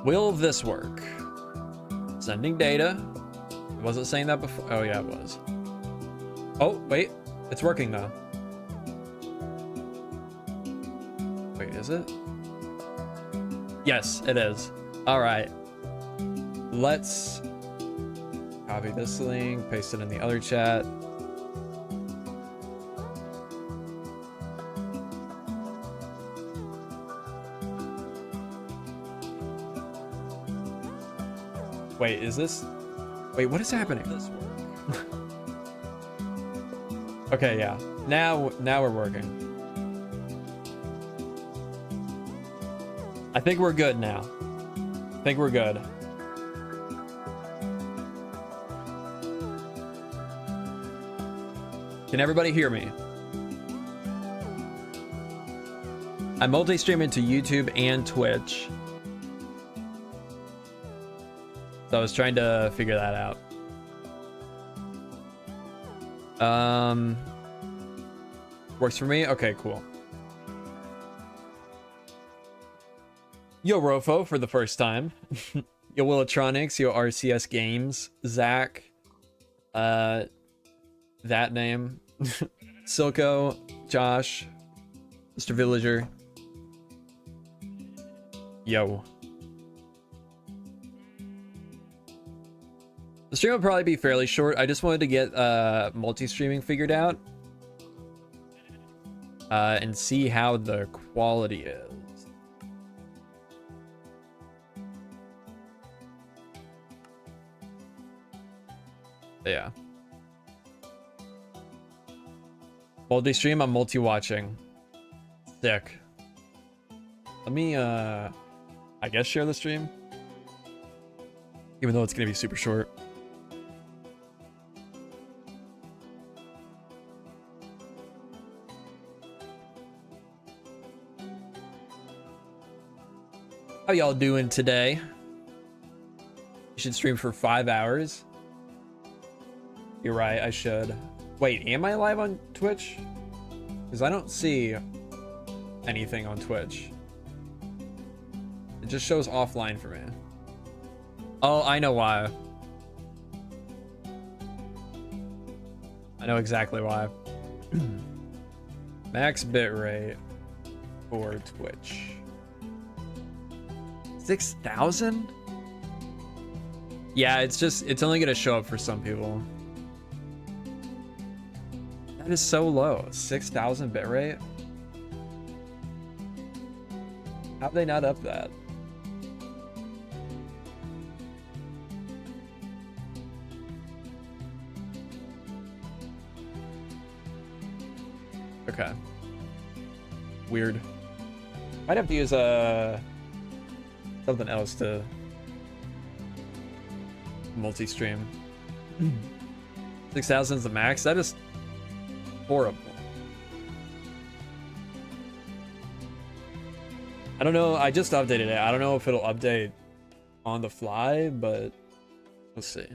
Will this work? Sending data. Was it saying that before? Oh, yeah, it was. Oh, wait. It's working now. Wait, is it? Yes, it is. All right. Let's copy this link, paste it in the other chat. Wait, is this? Wait, what is happening? Okay, yeah. Now we're working. I think we're good now. I think we're good. Can everybody hear me? I multi-stream into YouTube and Twitch. So I was trying to figure that out. Works for me? Okay, cool. Yo, Rofo, for the first time. Yo, Willitronics. Yo, RCS Games. Zach. That name. Silco. Josh. Mr. Villager. Yo. The stream will probably be fairly short. I just wanted to get multi-streaming figured out. And see how the quality is. Yeah. Multi-stream, I'm multi-watching. Sick. Let me, I guess share the stream. Even though it's gonna be super short. How y'all doing today? You should stream for 5 hours. You're right, I should. Wait, am I live on Twitch? Because I don't see anything on Twitch. It just shows offline for me. Oh, I know why. I know exactly why. Max bitrate for Twitch. 6,000? Yeah, it's only gonna show up for some people. That is so low. 6,000 bitrate? How'd they not up that? Okay. Weird. Might have to use something else to multi-stream. 6,000 is the max. That is horrible. I don't know. I just updated it. I don't know if it'll update on the fly, but we'll see.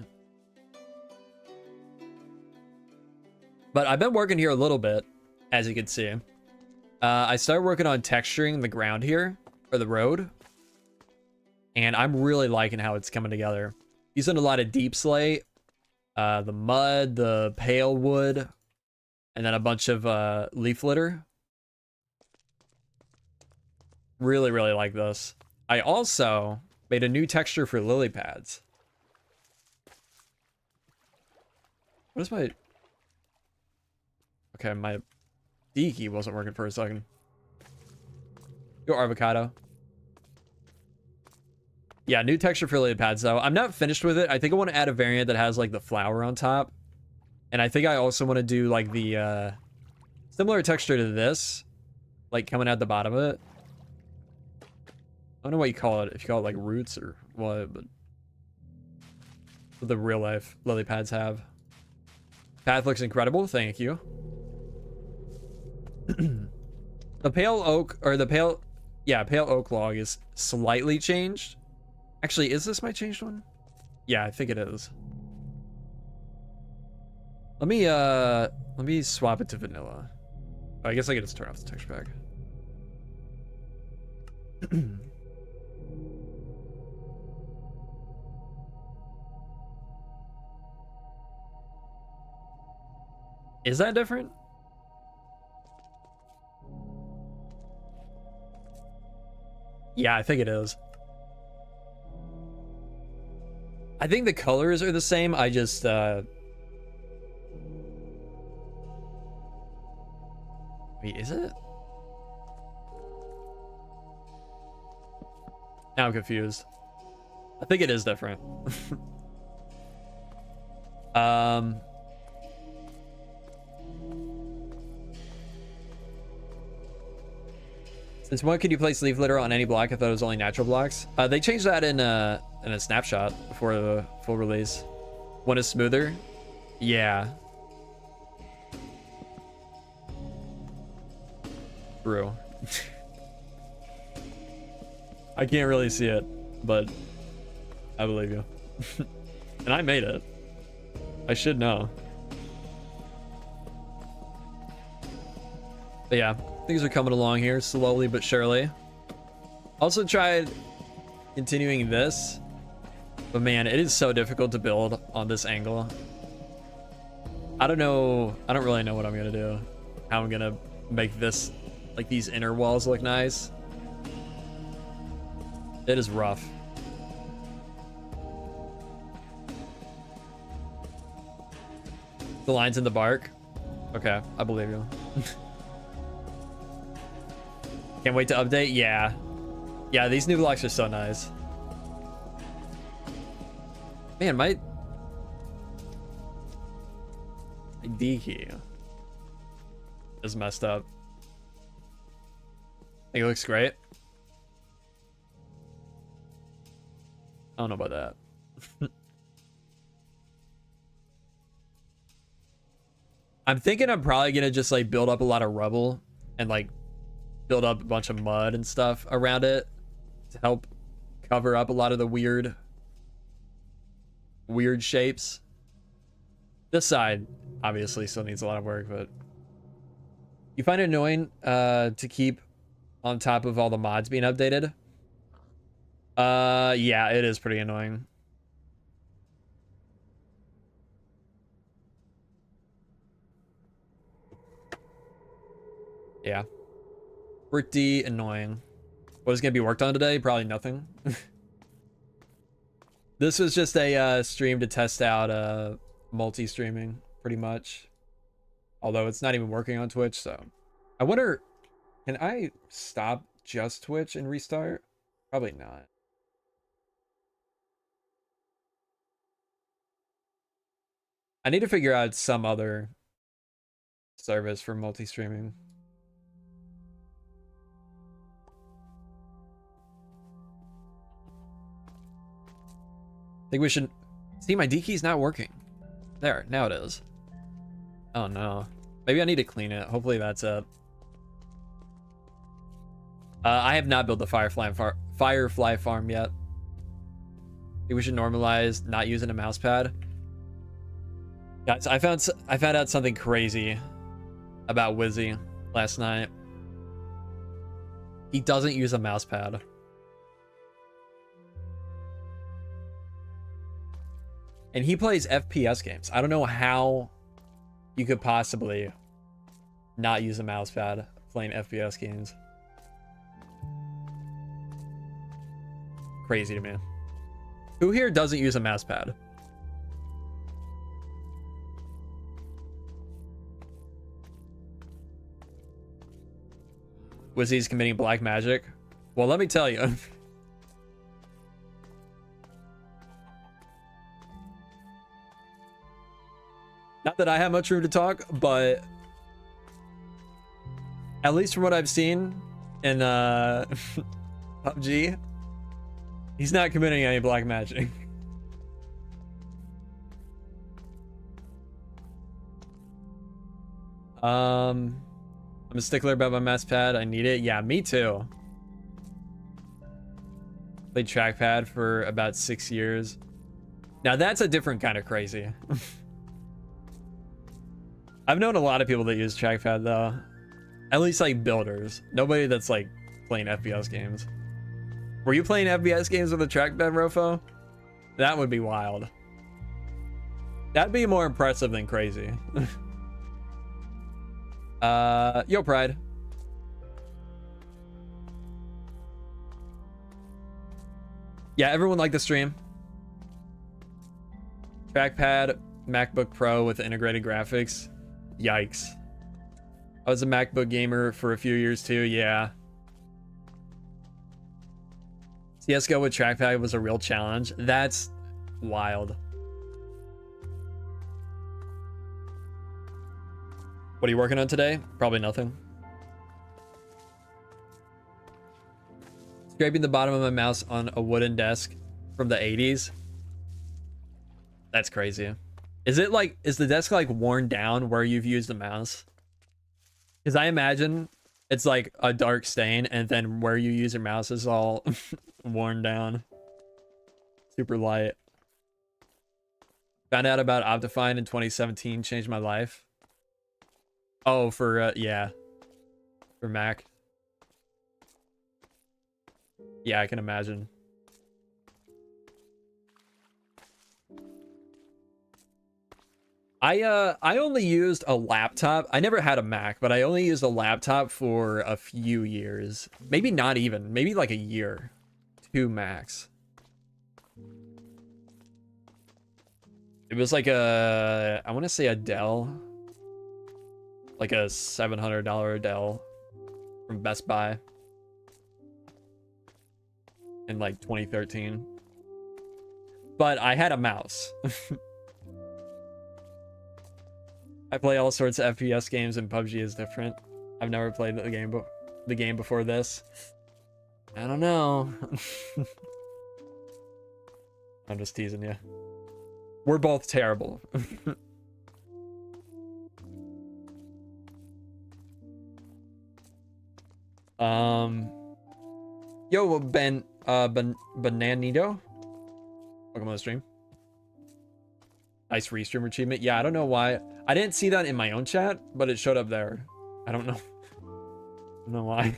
But I've been working here a little bit, as you can see. I started working on texturing the ground here, or the road. And I'm really liking how it's coming together. Using a lot of deep slate, the mud, the pale wood, and then a bunch of leaf litter. Really, really like this. I also made a new texture for lily pads. What is my... Okay, my D key wasn't working for a second. Go avocado. Yeah, new texture for lily pads though. I'm not finished with it. I think I want to add a variant that has like the flower on top. And I think I also want to do like the similar texture to this. Like coming out the bottom of it. I don't know what you call it. If you call it like roots or what, but what the real life lily pads have. Path looks incredible. Thank you. The pale oak, or the pale, yeah, pale oak log is slightly changed. Actually, is this my changed one? Yeah, I think it is. Let me swap it to vanilla. Oh, I guess I can just turn off the texture pack. Is that different? Yeah, I think it is. I think the colors are the same. I just wait, is it? Now I'm confused. I think it is different. Since when could you place leaf litter on any block? I thought it was only natural blocks. They changed that in a snapshot before the full release. One is smoother. Yeah. True. I can't really see it, but I believe you. And I made it. I should know. But yeah, things are coming along here slowly but surely. Also tried continuing this, but man, it is so difficult to build on this angle. I don't know. I don't really know what I'm gonna do. How I'm gonna make this, like these inner walls, look nice. It is rough. The lines in the bark. Okay, I believe you. Can't wait to update. Yeah. Yeah, these new blocks are so nice. Man, my D key is messed up. I think it looks great. I don't know about that. I'm thinking I'm probably gonna just like build up a lot of rubble and like build up a bunch of mud and stuff around it to help cover up a lot of the weird shapes. This side obviously still needs a lot of work, but you find it annoying to keep on top of all the mods being updated? Yeah, it is pretty annoying. Yeah. Pretty annoying. What is going to be worked on today? Probably nothing. This was just a stream to test out multi-streaming, pretty much. Although it's not even working on Twitch, so. I wonder, can I stop just Twitch and restart? Probably not. I need to figure out some other service for multi-streaming. I think we should see, my D key's not working. There, now it is. Oh no. Maybe I need to clean it. Hopefully that's it. I have not built the Firefly farm yet. I think we should normalize not using a mouse pad. Guys, I found out something crazy about Wizzy last night. He doesn't use a mouse pad. And he plays FPS games. I don't know how you could possibly not use a mouse pad playing FPS games. Crazy to me. Who here doesn't use a mouse pad? Wizzy's committing black magic. Well, let me tell you. Not that I have much room to talk, but at least from what I've seen in PUBG, he's not committing any black magic. I'm a stickler about my mouse pad. I need it. Yeah, me too. Played Trackpad for about 6 years. Now that's a different kind of crazy. I've known a lot of people that use Trackpad though. At least like builders. Nobody that's like playing FPS games. Were you playing FPS games with a Trackpad, Rofo? That would be wild. That'd be more impressive than crazy. Yo, Pride. Yeah, everyone liked the stream. Trackpad, MacBook Pro with integrated graphics. Yikes. I was a MacBook gamer for a few years too, yeah. CSGO with Trackpad was a real challenge. That's wild. What are you working on today? Probably nothing. Scraping the bottom of my mouse on a wooden desk from the 80s. That's crazy. Is it like, is the desk like worn down where you've used the mouse? Because I imagine it's like a dark stain and then where you use your mouse is all worn down. Super light. Found out about Optifine in 2017, changed my life. Oh, for, yeah. For Mac. Yeah, I can imagine. I only used a laptop. I never had a Mac, but I only used a laptop for a few years. Maybe not even. Maybe like a year. 2 max. It was like a, I want to say a Dell. Like a $700 Dell from Best Buy. In like 2013. But I had a mouse. I play all sorts of FPS games and PUBG is different. I've never played the game before this. I don't know. I'm just teasing you. We're both terrible. Yo, Bananito. Welcome on the stream. Nice restream achievement. Yeah, I don't know why. I didn't see that in my own chat, but it showed up there. I don't know. I don't know why.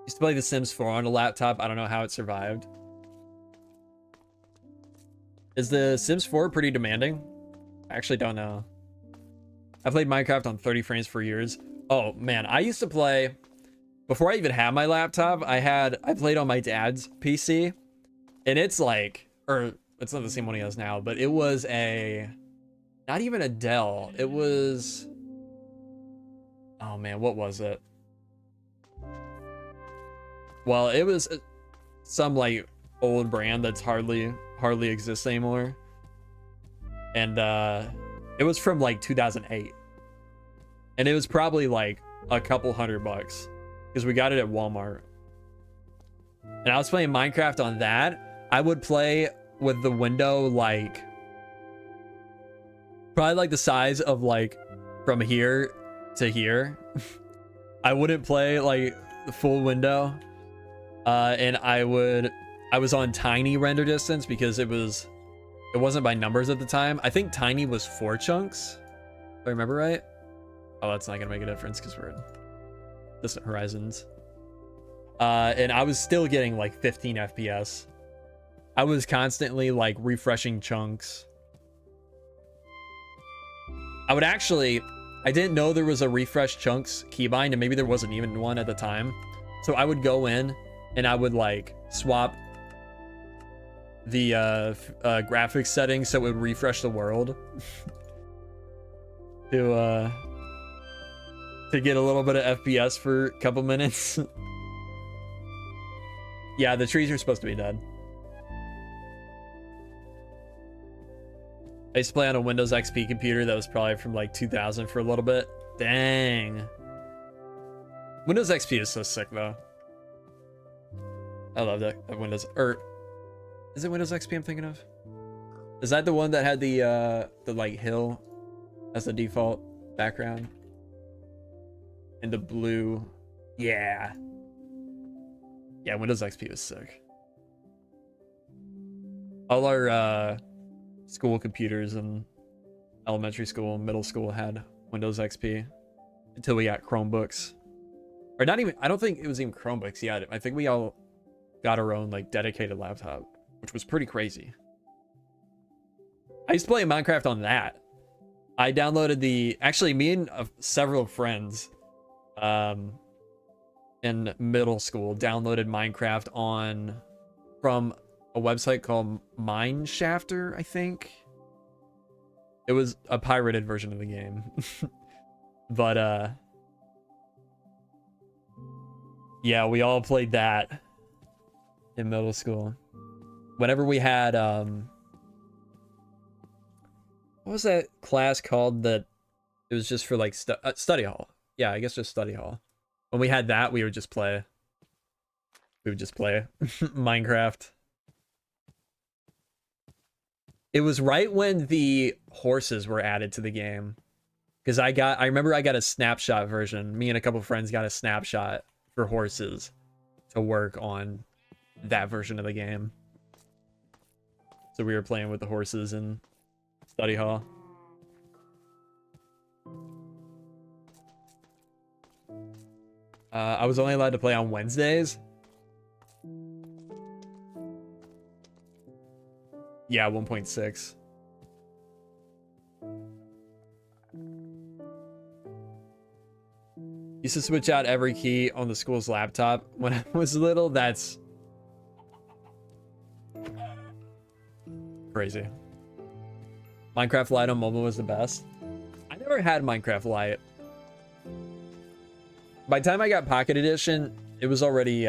Used to play The Sims 4 on a laptop. I don't know how it survived. Is The Sims 4 pretty demanding? I actually don't know. I played Minecraft on 30 frames for years. Oh man, I used to play, before I even had my laptop, I played on my dad's PC, and it's like, or it's not the same one he has now, but it was not even a Dell. It was, oh man, what was it? Well, it was some like old brand that's hardly exists anymore. And it was from like 2008. And it was probably like a couple $100 because we got it at Walmart. And I was playing Minecraft on that. I would play with the window like probably like the size of like from here to here. I wouldn't play like the full window. And I was on tiny render distance because it wasn't by numbers at the time. I think tiny was 4 chunks, if I remember right. Oh, that's not gonna make a difference because we're in distant horizons. And I was still getting like 15 FPS. I was constantly like refreshing chunks. I didn't know there was a refresh chunks keybind, and maybe there wasn't even one at the time. So I would go in and I would like swap the graphics settings so it would refresh the world to get a little bit of FPS for a couple minutes. Yeah, the trees are supposed to be dead. I used to play on a Windows XP computer that was probably from like 2000 for a little bit. Dang. Windows XP is so sick though. I love that Windows, or is it Windows XP I'm thinking of? Is that the one that had the like hill as the default background? And the blue. Yeah. Yeah, Windows XP was sick. All our school computers in elementary school and middle school had Windows XP until we got Chromebooks. Or not even, I don't think it was even Chromebooks yet. I think we all got our own like dedicated laptop, which was pretty crazy. I used to play Minecraft on that. I downloaded actually me and several friends in middle school downloaded Minecraft from a website called Mineshafter, I think. It was a pirated version of the game. But yeah, we all played that in middle school. Whenever we had what was that class called that it was just for like study hall? Yeah, I guess just study hall. When we had that, we would just play. We would just play Minecraft. It was right when the horses were added to the game. Because I remember I got a snapshot version. Me and a couple of friends got a snapshot for horses to work on that version of the game. So we were playing with the horses in study hall. I was only allowed to play on Wednesdays. Yeah, 1.6. Used to switch out every key on the school's laptop when I was little. That's crazy. Minecraft Lite on mobile was the best. I never had Minecraft Lite. By the time I got Pocket Edition, it was already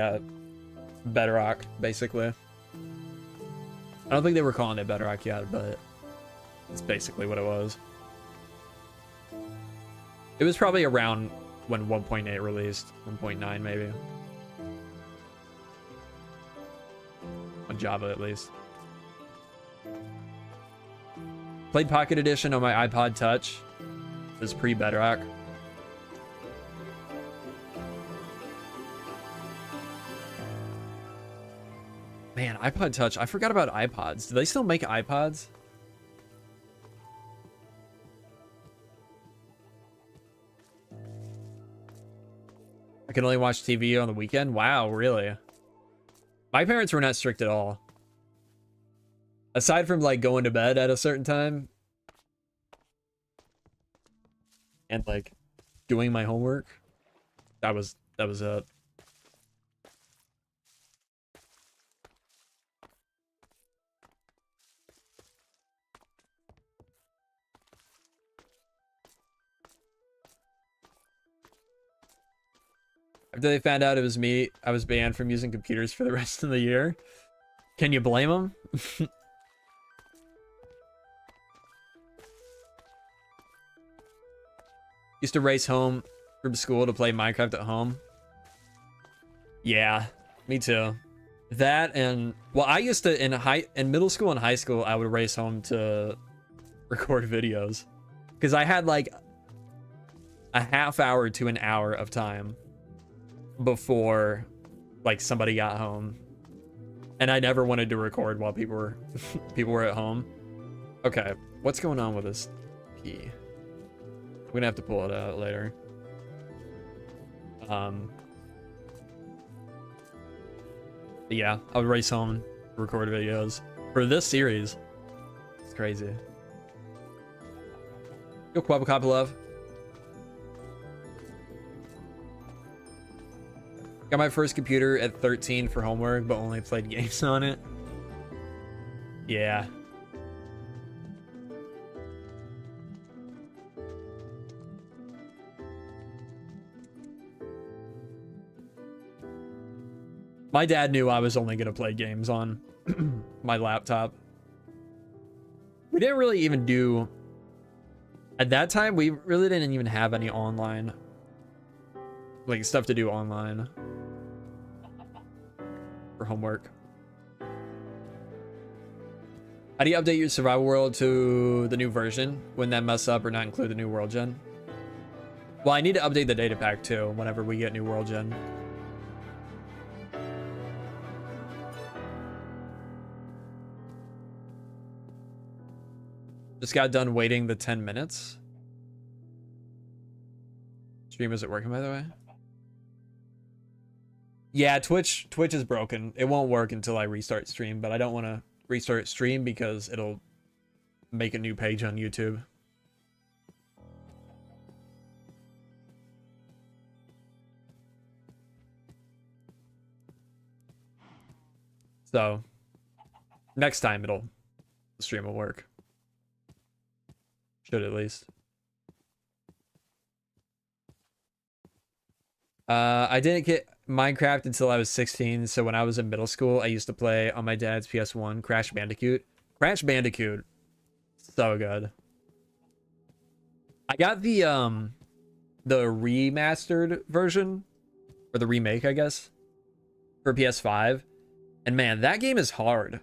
Bedrock, basically. I don't think they were calling it Bedrock yet, but it's basically what it was. It was probably around when 1.8 released, 1.9 maybe. On Java, at least. Played Pocket Edition on my iPod Touch. It was pre-Bedrock. Man, iPod Touch. I forgot about iPods. Do they still make iPods? I can only watch TV on the weekend? Wow, really? My parents were not strict at all. Aside from like going to bed at a certain time and like doing my homework, that was it. After they found out it was me, I was banned from using computers for the rest of the year. Can you blame them? Used to race home from school to play Minecraft at home. Yeah, me too. That and well, I used to in middle school and high school, I would race home to record videos because I had like a half hour to an hour of time before like somebody got home, and I never wanted to record while people were at home. Okay, what's going on with this key? I'm gonna have to pull it out later. Yeah, I would race home, record videos for this series. It's crazy. Yo, Quabblecop love. Got my first computer at 13 for homework, but only played games on it. Yeah. My dad knew I was only going to play games on my laptop. We didn't really even do... At that time, we really didn't even have any online... like, stuff to do online. For homework. How do you update your survival world to the new version? Wouldn't that mess up or not include the new world gen? Well, I need to update the data pack too whenever we get new world gen. Just got done waiting the 10 minutes. Stream isn't working, by the way. Yeah, Twitch is broken. It won't work until I restart stream, but I don't want to restart stream because it'll make a new page on YouTube. So next time the stream will work. Should at least. I didn't get Minecraft until I was 16, so when I was in middle school, I used to play on my dad's PS1 Crash Bandicoot. Crash Bandicoot, so good. I got the remastered version, or the remake, I guess, for PS5, and man, that game is hard.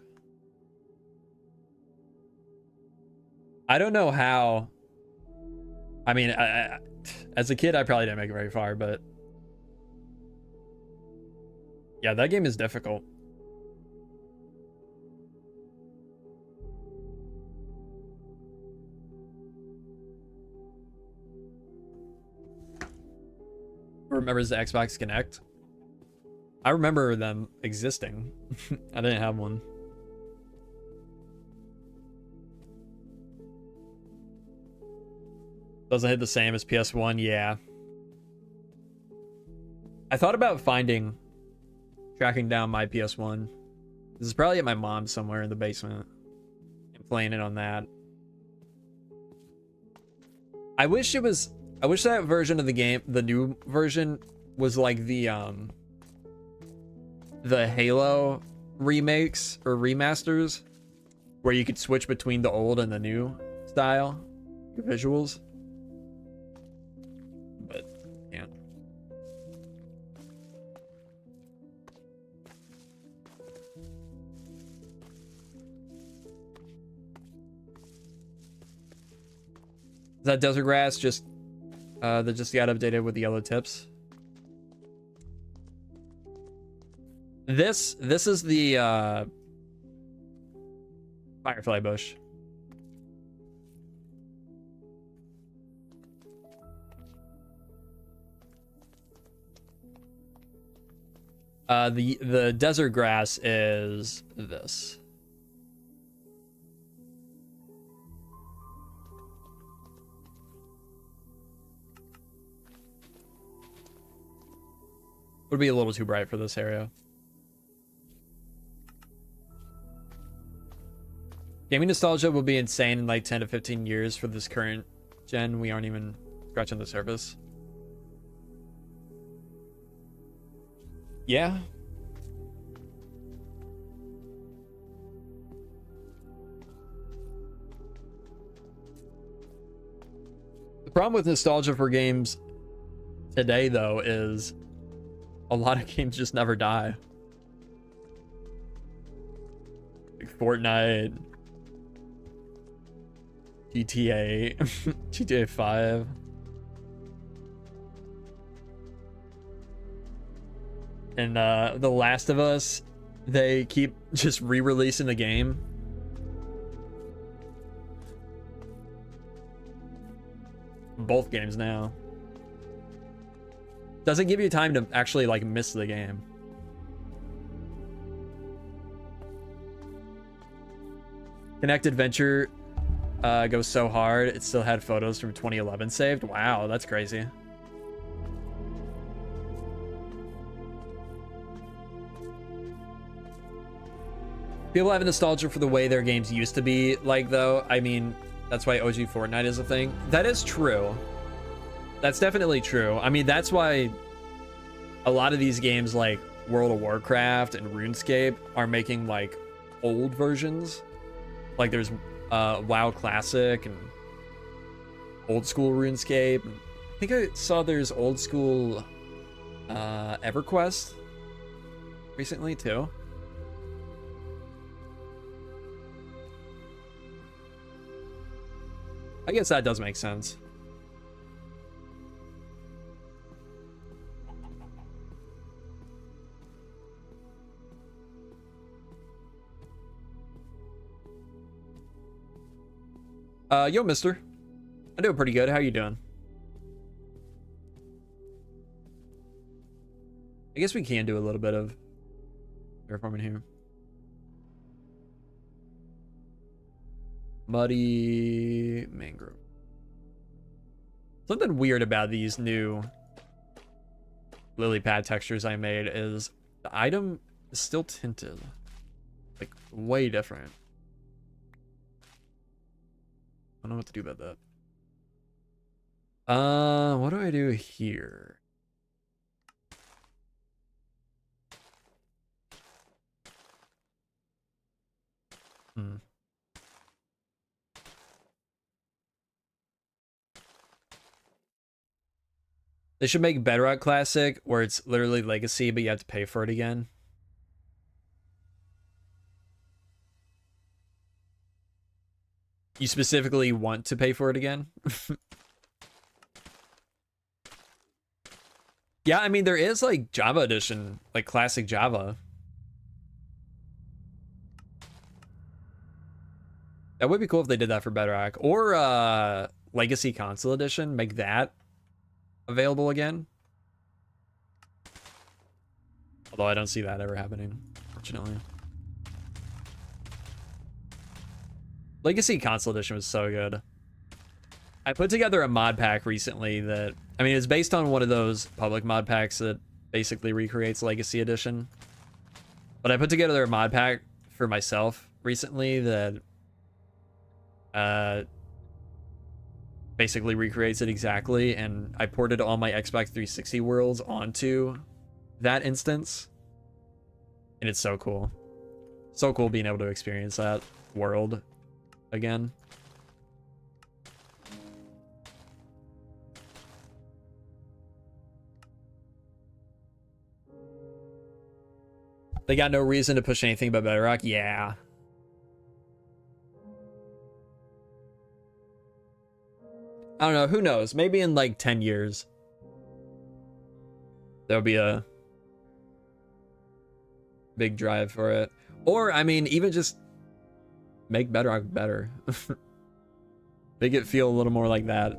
I don't know how. I mean, as a kid, I probably didn't make it very far, but yeah, that game is difficult. Remembers the Xbox Connect? I remember them existing. I didn't have one. Doesn't hit the same as PS1, yeah. I thought about tracking down my PS1. This is probably at my mom's somewhere in the basement and playing it on that. I wish that version of the game, the new version, was like the Halo remakes or remasters, where you could switch between the old and the new style visuals. But yeah. Is that desert grass just that just got updated with the yellow tips? This is the firefly bush. The desert grass is this. Would be a little too bright for this area. Gaming nostalgia will be insane in like 10 to 15 years for this current gen. We aren't even scratching the surface. Yeah. The problem with nostalgia for games today, though, is a lot of games just never die. Like Fortnite, GTA, GTA 5. And The Last of Us, they keep just re-releasing the game. Both games now. Doesn't give you time to actually like miss the game. Connect Adventure goes so hard, it still had photos from 2011 saved. Wow, that's crazy. People have nostalgia for the way their games used to be like, though. I mean, that's why OG Fortnite is a thing. That is true. That's definitely true. I mean, that's why a lot of these games like World of Warcraft and RuneScape are making like old versions. Like there's WoW Classic and old school RuneScape. I think I saw there's old school EverQuest recently too. I guess that does make sense. Yo, mister. I'm doing pretty good. How you doing? I guess we can do a little bit of terraforming here. Muddy mangrove. Something weird about these new lily pad textures I made is the item is still tinted. Like, way different. I don't know what to do about that. What do I do here? They should make Bedrock Classic where it's literally Legacy, but you have to pay for it again. You specifically want to pay for it again? Yeah, I mean, there is like Java Edition, like classic Java. That would be cool if they did that for Bedrock. Or Legacy Console Edition, make that available again. Although I don't see that ever happening, fortunately. Legacy Console Edition was so good. I put together a mod pack recently that, I mean, it's based on one of those public mod packs that basically recreates Legacy Edition. But I put together a mod pack for myself recently that basically recreates it exactly, and I ported all my Xbox 360 worlds onto that instance. And it's so cool. So cool being able to experience that world again. They got no reason to push anything but Bedrock. Yeah. I don't know. Who knows? Maybe in like 10 years, there'll be a big drive for it. Or, I mean, even just make Bedrock better. Make it feel a little more like that.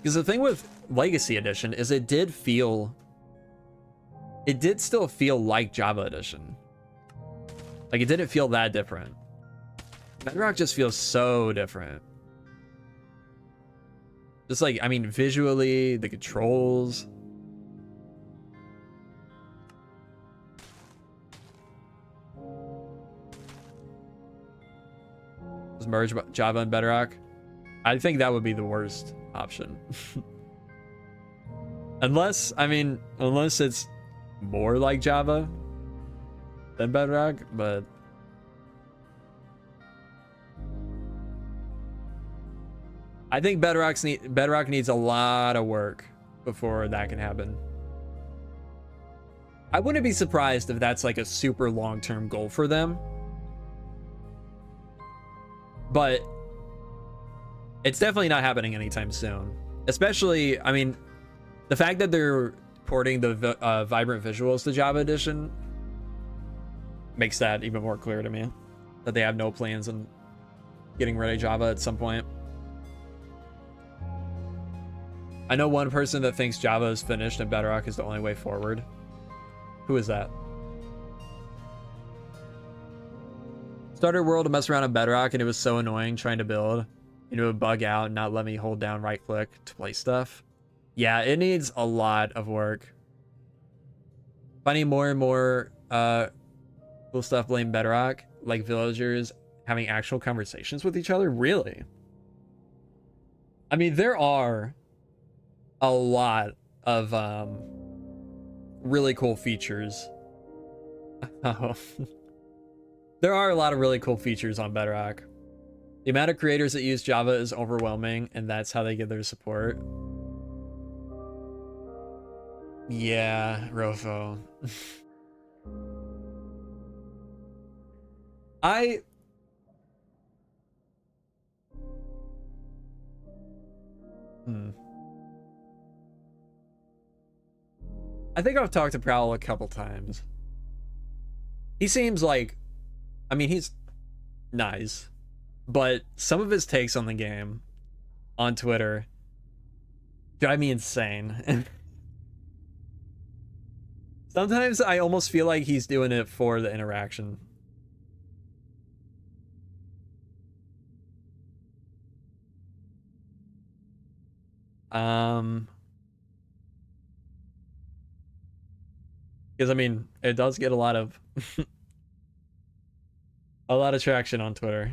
Because the thing with Legacy Edition is it did still feel like Java Edition. Like, it didn't feel that different. Bedrock just feels so different. Just like, I mean, visually, the controls. Just merge Java and Bedrock. I think that would be the worst option. Unless it's more like Java than Bedrock, but I think Bedrock needs a lot of work before that can happen. I wouldn't be surprised if that's like a super long-term goal for them. But it's definitely not happening anytime soon. Especially, I mean, the fact that they're porting the vibrant visuals to Java Edition makes that even more clear to me. That they have no plans on getting rid of Java at some point. I know one person that thinks Java is finished and Bedrock is the only way forward. Who is that? Started a world to mess around on Bedrock and it was so annoying trying to build. It would bug out and not let me hold down right click to play stuff. Yeah, it needs a lot of work. Finding more and more cool stuff blame Bedrock, like villagers having actual conversations with each other. Really? I mean, there are a lot of really cool features. There are a lot of really cool features on Bedrock. The amount of creators that use Java is overwhelming, and that's how they get their support. Yeah, Rofo. I think I've talked to Prowl a couple times. He seems like, I mean, he's nice, but some of his takes on the game on Twitter drive me insane. Sometimes I almost feel like he's doing it for the interaction. Because I mean, it does get a lot of a lot of traction on Twitter.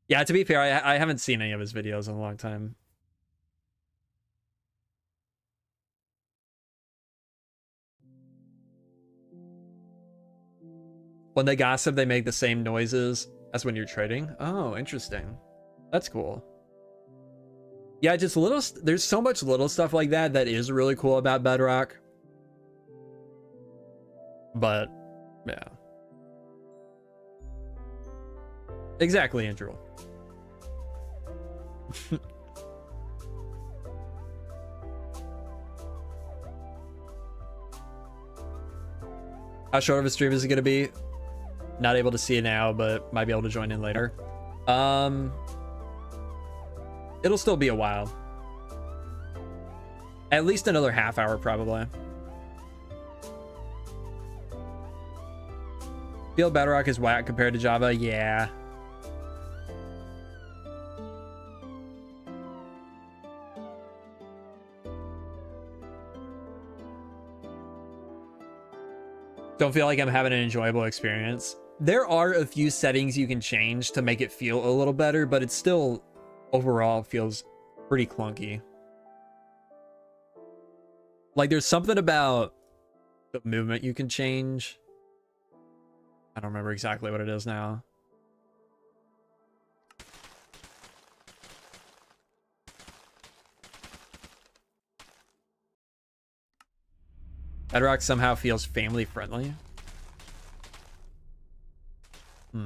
Yeah, to be fair, I haven't seen any of his videos in a long time. When they gossip, they make the same noises as when you're trading. Oh, interesting. That's cool. Yeah, just little, there's so much little stuff like that that is really cool about Bedrock. But, yeah. Exactly, Andrew. How short of a stream is it going to be? Not able to see it now, but might be able to join in later. It'll still be a while. At least another half hour, probably. Feel Bedrock is whack compared to Java? Yeah. Don't feel like I'm having an enjoyable experience. There are a few settings you can change to make it feel a little better, but it still overall feels pretty clunky. Like there's something about the movement you can change. I don't remember exactly what it is now. Bedrock somehow feels family friendly. I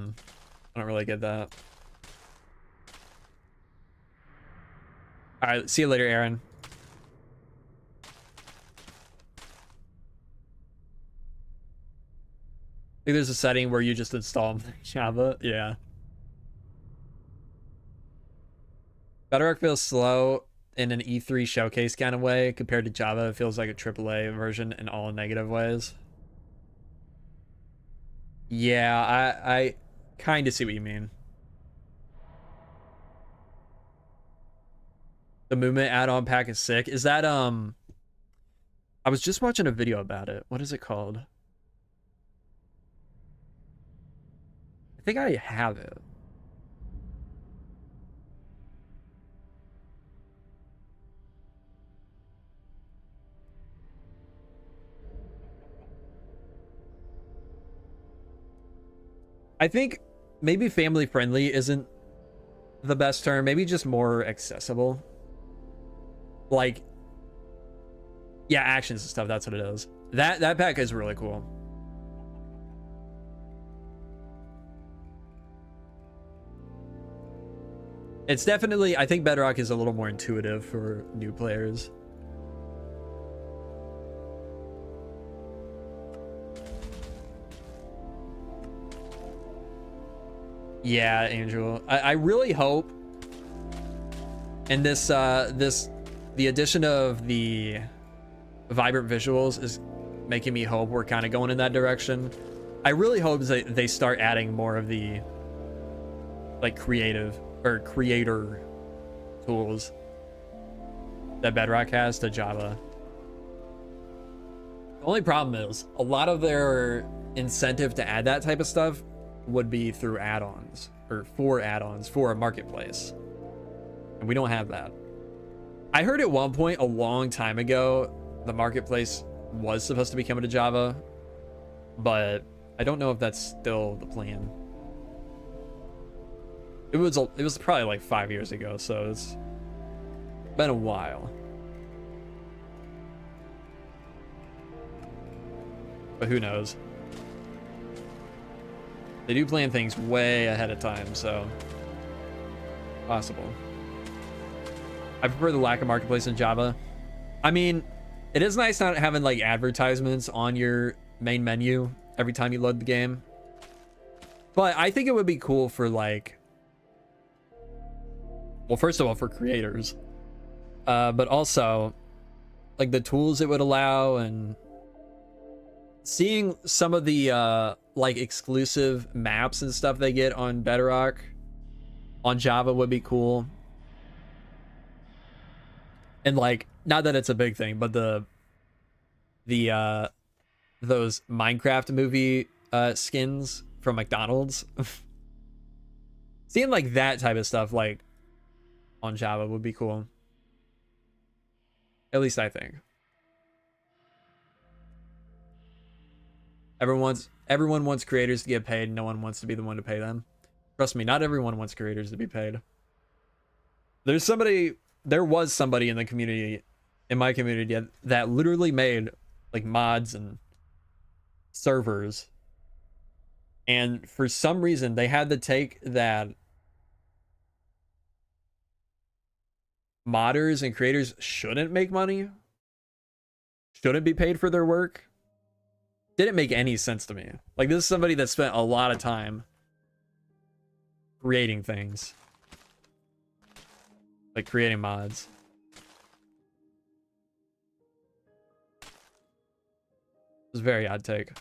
don't really get that. All right, see you later, Aaron. I think there's a setting where you just install Java. Yeah. Bedrock feels slow in an E3 showcase kind of way compared to Java. It feels like a AAA version in all negative ways. Yeah, I kind of see what you mean. The movement add-on pack is sick. Is that I was just watching a video about it. What is it called? I think I have it. I think maybe family friendly isn't the best term. Maybe just more accessible. Like, yeah, actions and stuff. That's what it is. That pack is really cool. It's definitely, I think Bedrock is a little more intuitive for new players. Yeah, Angel. I really hope in this the addition of the vibrant visuals is making me hope we're kind of going in that direction. I really hope that they start adding more of the like creative or creator tools that Bedrock has to Java. The only problem is a lot of their incentive to add that type of stuff would be through add-ons or for add-ons for a marketplace, and we don't have that. I heard at one point a long time ago the marketplace was supposed to be coming to Java, but I don't know if that's still the plan. It was probably like 5 years ago, so it's been a while. But who knows? They do plan things way ahead of time, so possible. I prefer the lack of marketplace in Java. I mean, it is nice not having like advertisements on your main menu every time you load the game. But I think it would be cool for like Well, first of all, for creators, but also like the tools it would allow, and seeing some of the like exclusive maps and stuff they get on Bedrock on Java would be cool. And like, not that it's a big thing, but the those Minecraft movie skins from McDonald's. Seeing like that type of stuff like on Java would be cool. At least I think. Everyone wants creators to get paid. No one wants to be the one to pay them. Trust me, not everyone wants creators to be paid. There was somebody in the community, in my community, that literally made like mods and servers, and for some reason they had to take that modders and creators shouldn't make money, shouldn't be paid for their work. Didn't make any sense to me. Like, this is somebody that spent a lot of time creating things, like creating mods. It was a very odd take.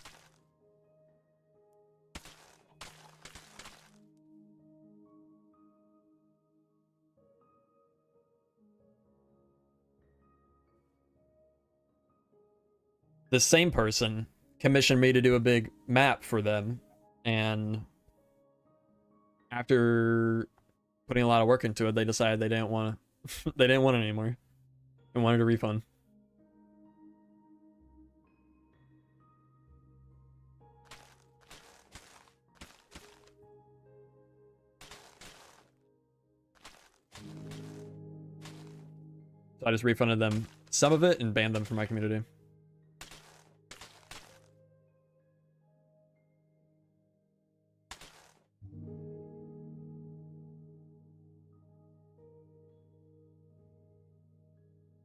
The same person commissioned me to do a big map for them, and after putting a lot of work into it, they decided they didn't want to they didn't want it anymore and wanted a refund. So I just refunded them some of it and banned them from my community.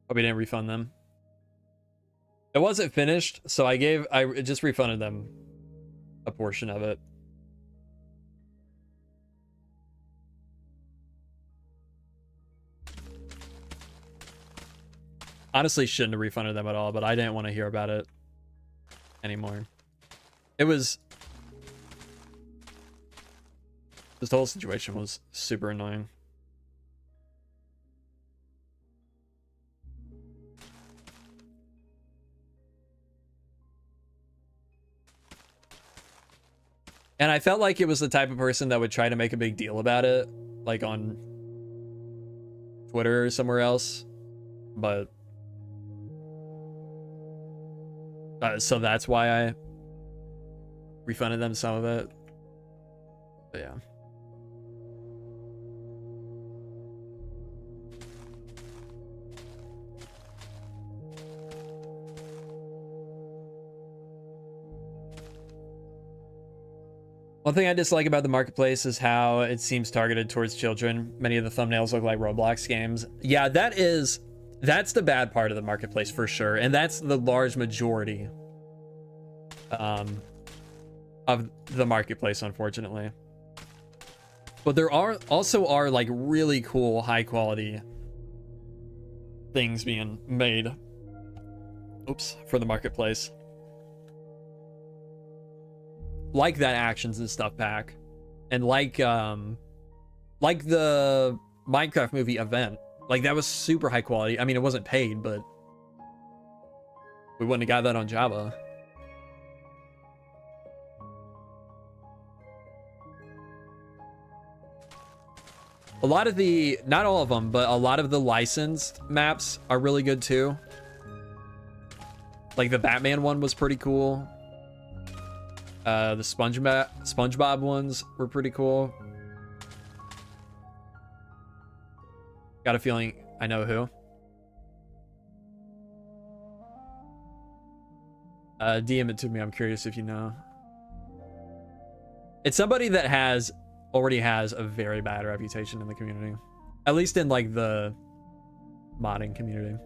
But we didn't refund them. It wasn't finished, so I just refunded them a portion of it. Honestly, shouldn't have refunded them at all, but I didn't want to hear about it anymore. This whole situation was super annoying. And I felt like it was the type of person that would try to make a big deal about it, like on Twitter or somewhere else. But so that's why I refunded them some of it. But yeah. One thing I dislike about the marketplace is how it seems targeted towards children. Many of the thumbnails look like Roblox games. Yeah, that's the bad part of the marketplace for sure, and that's the large majority of the marketplace, unfortunately. But there also are like really cool, high quality things being made. Oops, for the marketplace. Like that Actions and Stuff pack, and like the Minecraft movie event. Like, that was super high quality. I mean, it wasn't paid, but we wouldn't have got that on Java. A lot of not all of them, but a lot of the licensed maps are really good too. Like the Batman one was pretty cool. The SpongeBob ones were pretty cool. Got a feeling I know who. DM it to me. I'm curious if you know. It's somebody that already has a very bad reputation in the community, at least in like the modding community.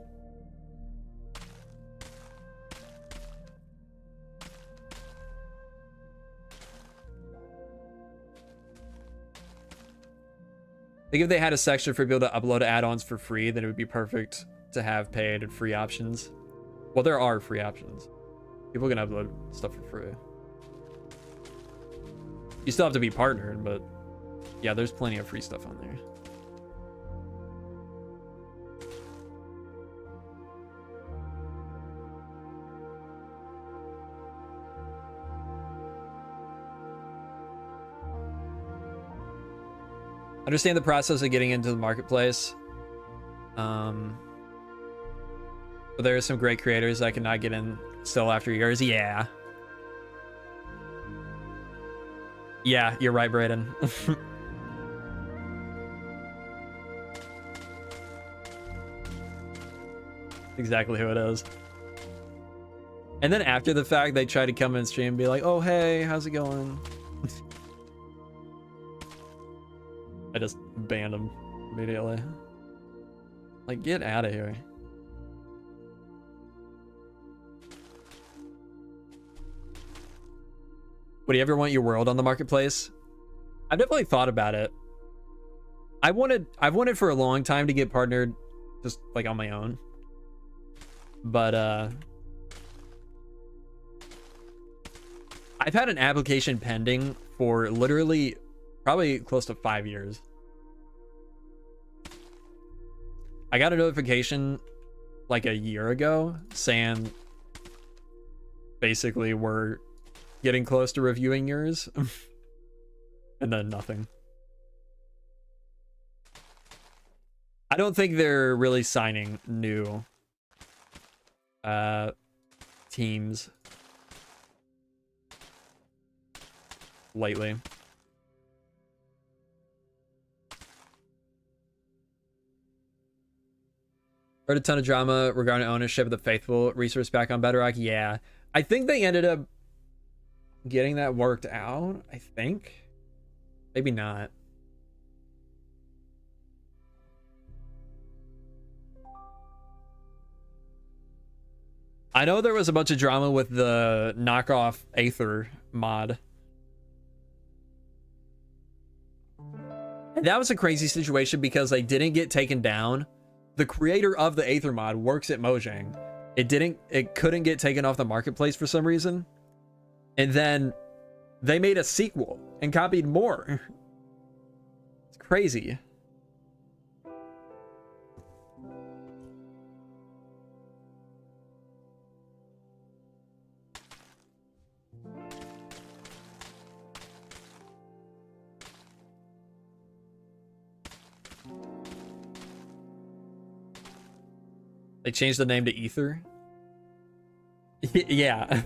think if they had a section for people to upload add-ons for free, then it would be perfect to have paid and free options. Well, there are free options. People can upload stuff for free. You still have to be partnered, but yeah, there's plenty of free stuff on there. Understand the process of getting into the marketplace. But there are some great creators that cannot get in still after years. Yeah. Yeah, you're right, Brayden. Exactly who it is. And then after the fact, they try to come in stream and be like, oh, hey, how's it going? I just banned him immediately. Like, get out of here. Would you ever want your world on the marketplace? I've definitely thought about it. I've wanted for a long time to get partnered just like on my own. But I've had an application pending for literally probably close to 5 years. I got a notification like a year ago saying basically we're getting close to reviewing yours. And then nothing. I don't think they're really signing new teams lately. Heard a ton of drama regarding ownership of the Faithful resource pack on Bedrock. Yeah, I think they ended up getting that worked out. I think, maybe not. I know there was a bunch of drama with the knockoff Aether mod. And that was a crazy situation because they didn't get taken down. The creator of the Aether mod works at Mojang. It couldn't get taken off the marketplace for some reason. And then they made a sequel and copied more. It's crazy. They changed the name to Ether. Yeah.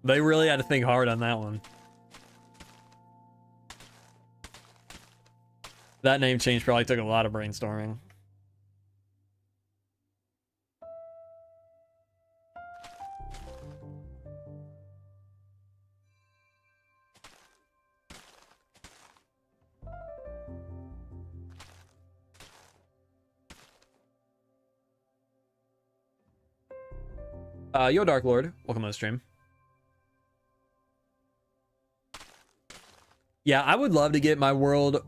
They really had to think hard on that one. That name change probably took a lot of brainstorming. Yo, Dark Lord, welcome to the stream. Yeah, I would love to get my world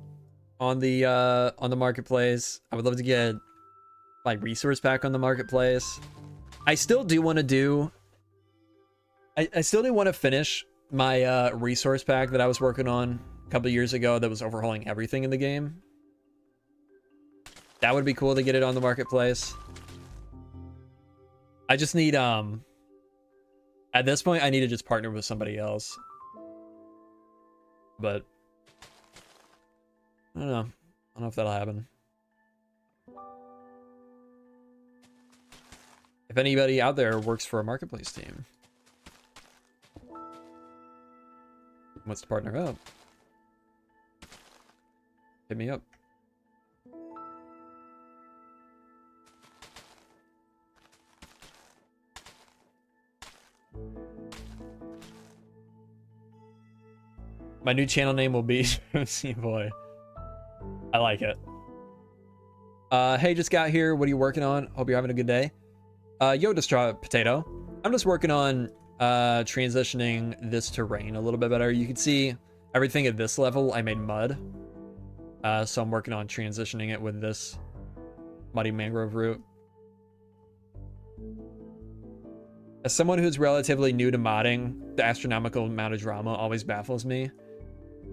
on the marketplace. I would love to get my resource pack on the marketplace. I still do want to do. I still do want to finish my resource pack that I was working on a couple years ago that was overhauling everything in the game. That would be cool to get it on the marketplace. I just need at this point I need to just partner with somebody else. But I don't know. I don't know if that'll happen. If anybody out there works for a marketplace team, wants to partner up, hit me up. My new channel name will be JermsyBoy. I like it. Hey, just got here. What are you working on? Hope you're having a good day. Yo, Distraught Potato. I'm just working on transitioning this terrain a little bit better. You can see everything at this level I made mud. So I'm working on transitioning it with this muddy mangrove root. As someone who's relatively new to modding, the astronomical amount of drama always baffles me.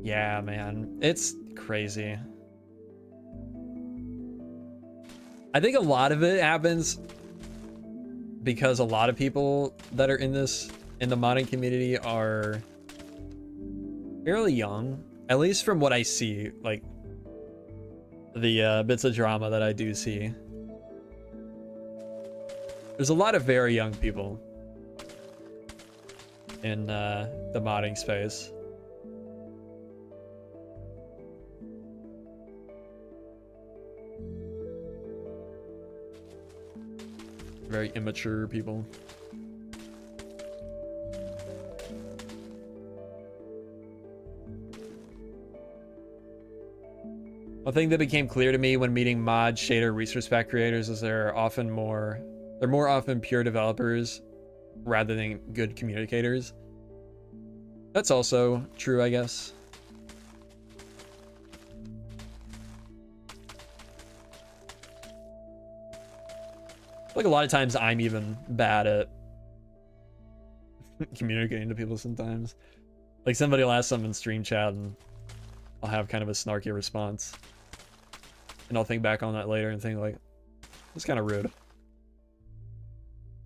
Yeah, man, it's crazy. I think a lot of it happens because a lot of people that are in the modding community are fairly young, at least from what I see, like the bits of drama that I do see. There's a lot of very young people in the modding space. Very immature people. One thing that became clear to me when meeting mod, shader, resource pack creators is they're more often pure developers rather than good communicators. That's also true, I guess. Like a lot of times I'm even bad at communicating to people sometimes. Like somebody will ask something in stream chat and I'll have kind of a snarky response. And I'll think back on that later and think like, it's kind of rude.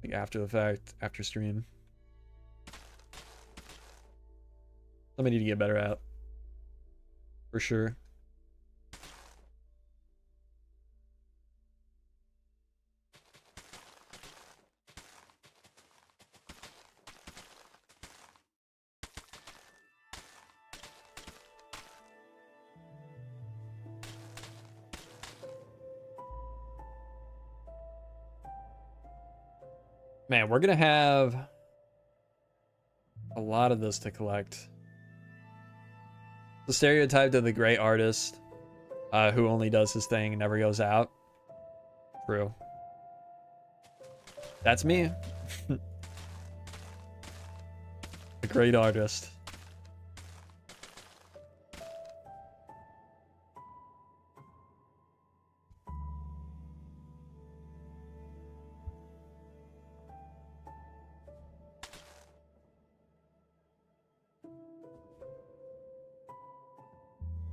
Like after the fact, after stream. Something I need to get better at. For sure. Man, we're gonna have a lot of this to collect. The stereotype of the great artist who only does his thing and never goes out. True. That's me. A great artist.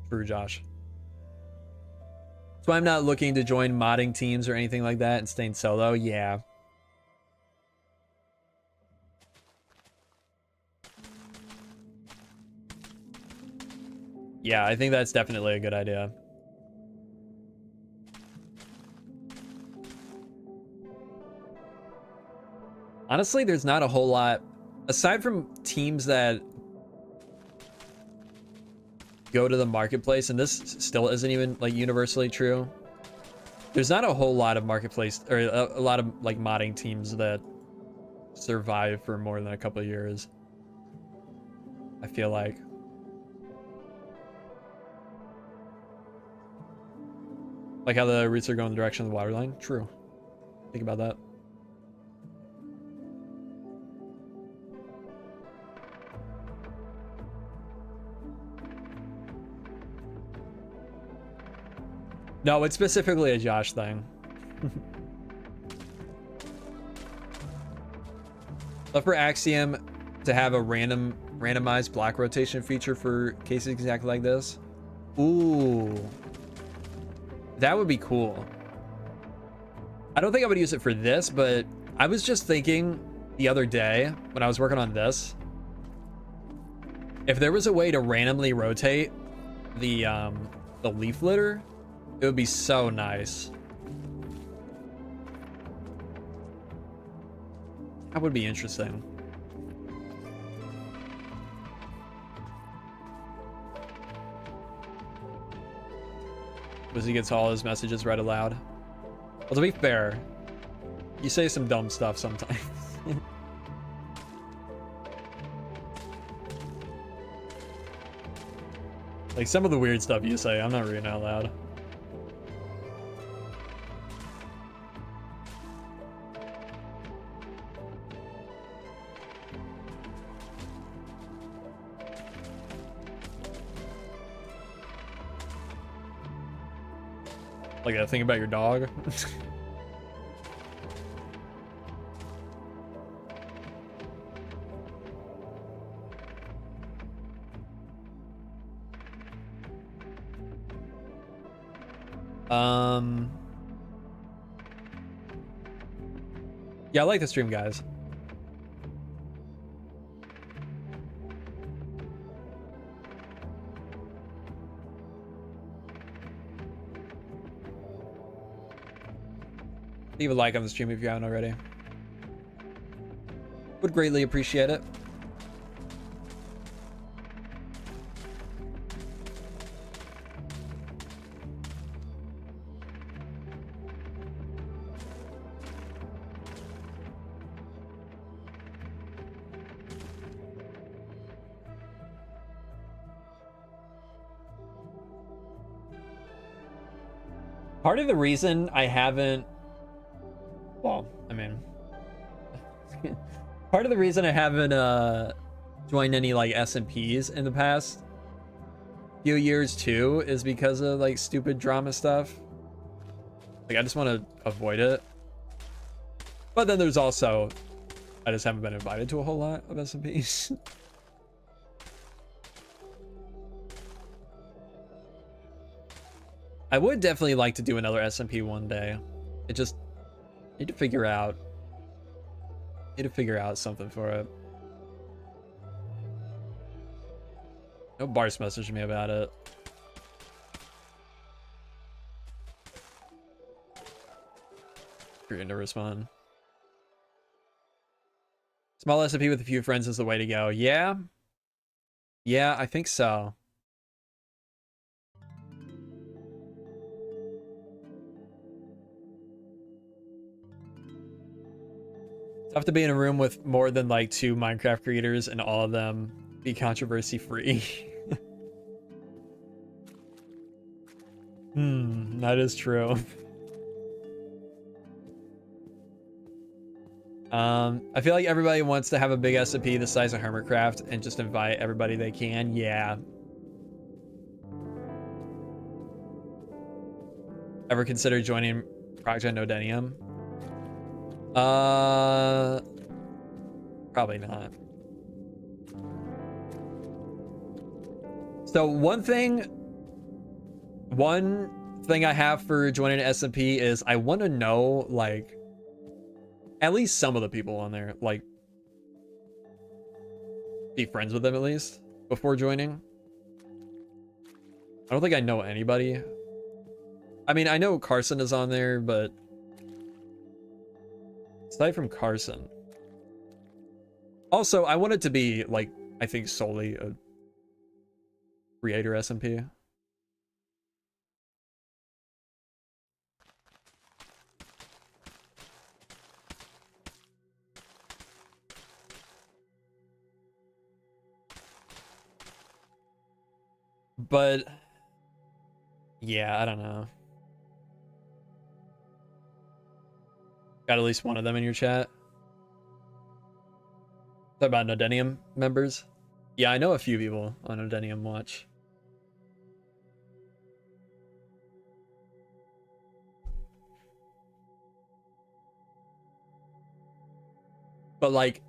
True, Josh. So I'm not looking to join modding teams or anything like that and staying solo. Yeah. Yeah, I think that's definitely a good idea. Honestly, there's not a whole lot aside from teams that go to the marketplace, and this still isn't even like universally true. There's not a whole lot of marketplace or a lot of like modding teams that survive for more than a couple of years. I feel like. Like how the roots are going the direction of the water line. True. Think about that. No, it's specifically a Josh thing. But for Axiom to have a randomized block rotation feature for cases exactly like this. Ooh. That would be cool. I don't think I would use it for this, but I was just thinking the other day when I was working on this, if there was a way to randomly rotate the leaf litter, it would be so nice. That would be interesting. Because he gets all his messages read aloud. Well, to be fair, you say some dumb stuff sometimes. Like some of the weird stuff you say, I'm not reading out loud. Like that thing about your dog. Yeah, I like the stream, guys. Leave a like on the stream if you haven't already. Would greatly appreciate it. Part of the reason I haven't, well, I mean, part of the reason I haven't joined any like SMPs in the past few years too is because of like stupid drama stuff. Like I just want to avoid it. But then there's also, I just haven't been invited to a whole lot of SMPs. I would definitely like to do another SMP one day. It just need to figure out something for it. No Bars messaged me about it. You're going to respond. Small SMP with a few friends is the way to go. Yeah. Yeah, I think so. Tough to be in a room with more than like 2 Minecraft creators and all of them be controversy free. That is true. I feel like everybody wants to have a big SMP the size of Hermitcraft and just invite everybody they can. Yeah. Ever consider joining Project Nodenium? Probably not. So one thing I have for joining an SMP is I want to know like at least some of the people on there, like be friends with them at least before joining. I don't think I know anybody. I mean, I know Carson is on there, but aside from Carson. Also, I want it to be like, I think solely a creator SMP. But yeah, I don't know. Got at least one of them in your chat. Talk about Nodenium members. Yeah, I know a few people on Nodenium Watch. But like,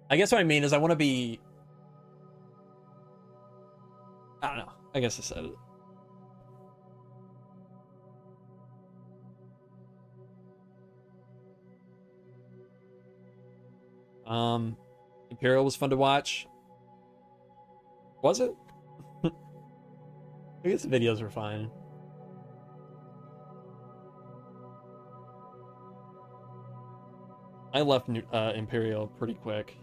I guess what I mean is I want to be, I don't know. I guess I said it. Imperial was fun to watch. Was it? I guess the videos were fine. I left Imperial pretty quick.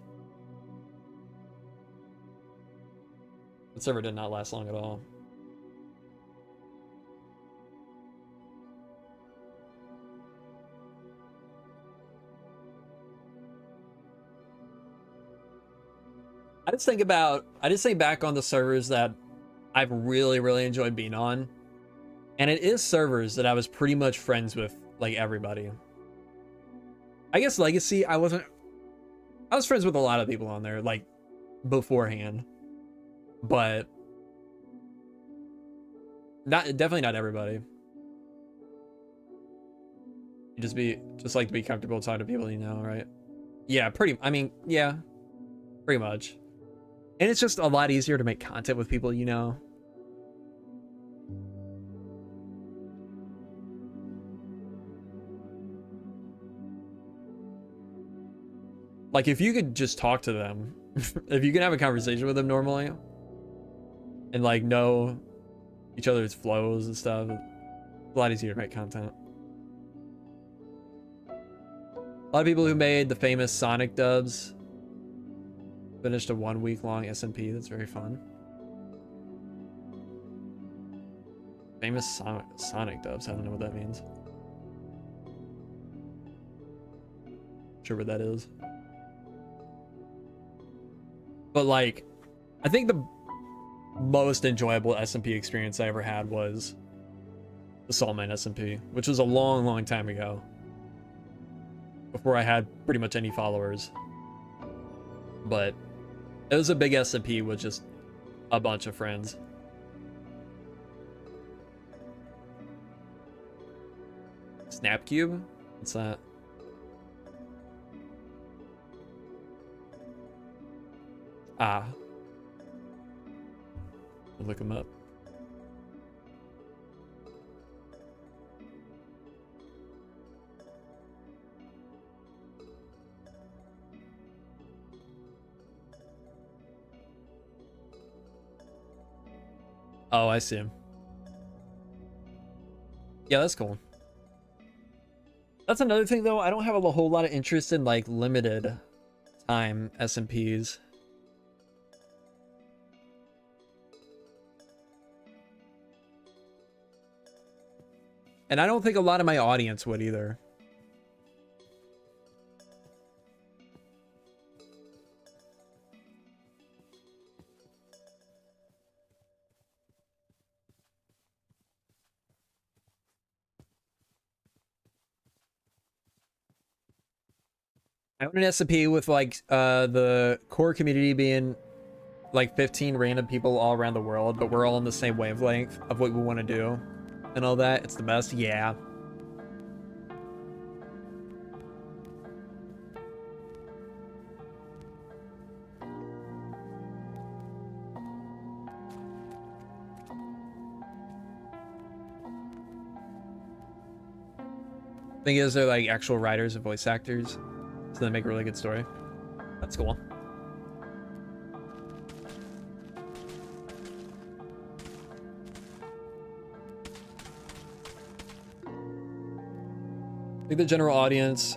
The server did not last long at all. I just think back on the servers that I've really enjoyed being on. And it is servers that I was pretty much friends with like everybody. I guess Legacy, I was friends with a lot of people on there, like beforehand. But definitely not everybody. You just like to be comfortable talking to people you know, right? Yeah, I mean, yeah, pretty much. And it's just a lot easier to make content with people you know. Like, if you could just talk to them, if you can have a conversation with them normally, and like know each other's flows and stuff, it's a lot easier to make content. A lot of people who made the famous Sonic dubs finished a 1 week long SMP. That's very fun. Famous Sonic dubs. I don't know what that means. Not sure what that is. But like, I think the most enjoyable SMP experience I ever had was the Saltman SMP, which was a long, long time ago. Before I had pretty much any followers. But it was a big SMP with just a bunch of friends. Snapcube? What's that? Ah. I'll look them up. Oh, I see him. Yeah, that's cool. That's another thing, though. I don't have a whole lot of interest in, like, limited time SMPs. And I don't think a lot of my audience would either. I own an SMP with like the core community being like 15 random people all around the world, but we're all on the same wavelength of what we want to do and all that. It's the best. Yeah. Thing is, they're like actual writers and voice actors, so they make a really good story. That's cool. I think the general audience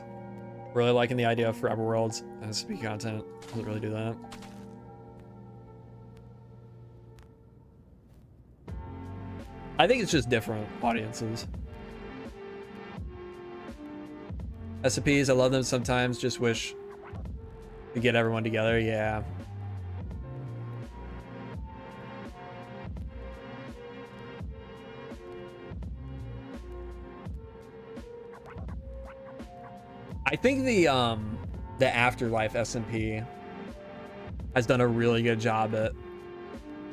really liking the idea of Forever Worlds as SP content. Doesn't really do that. I think it's just different audiences. SCPs, I love them sometimes, just wish to get everyone together. Yeah. I think the Afterlife SMP has done a really good job at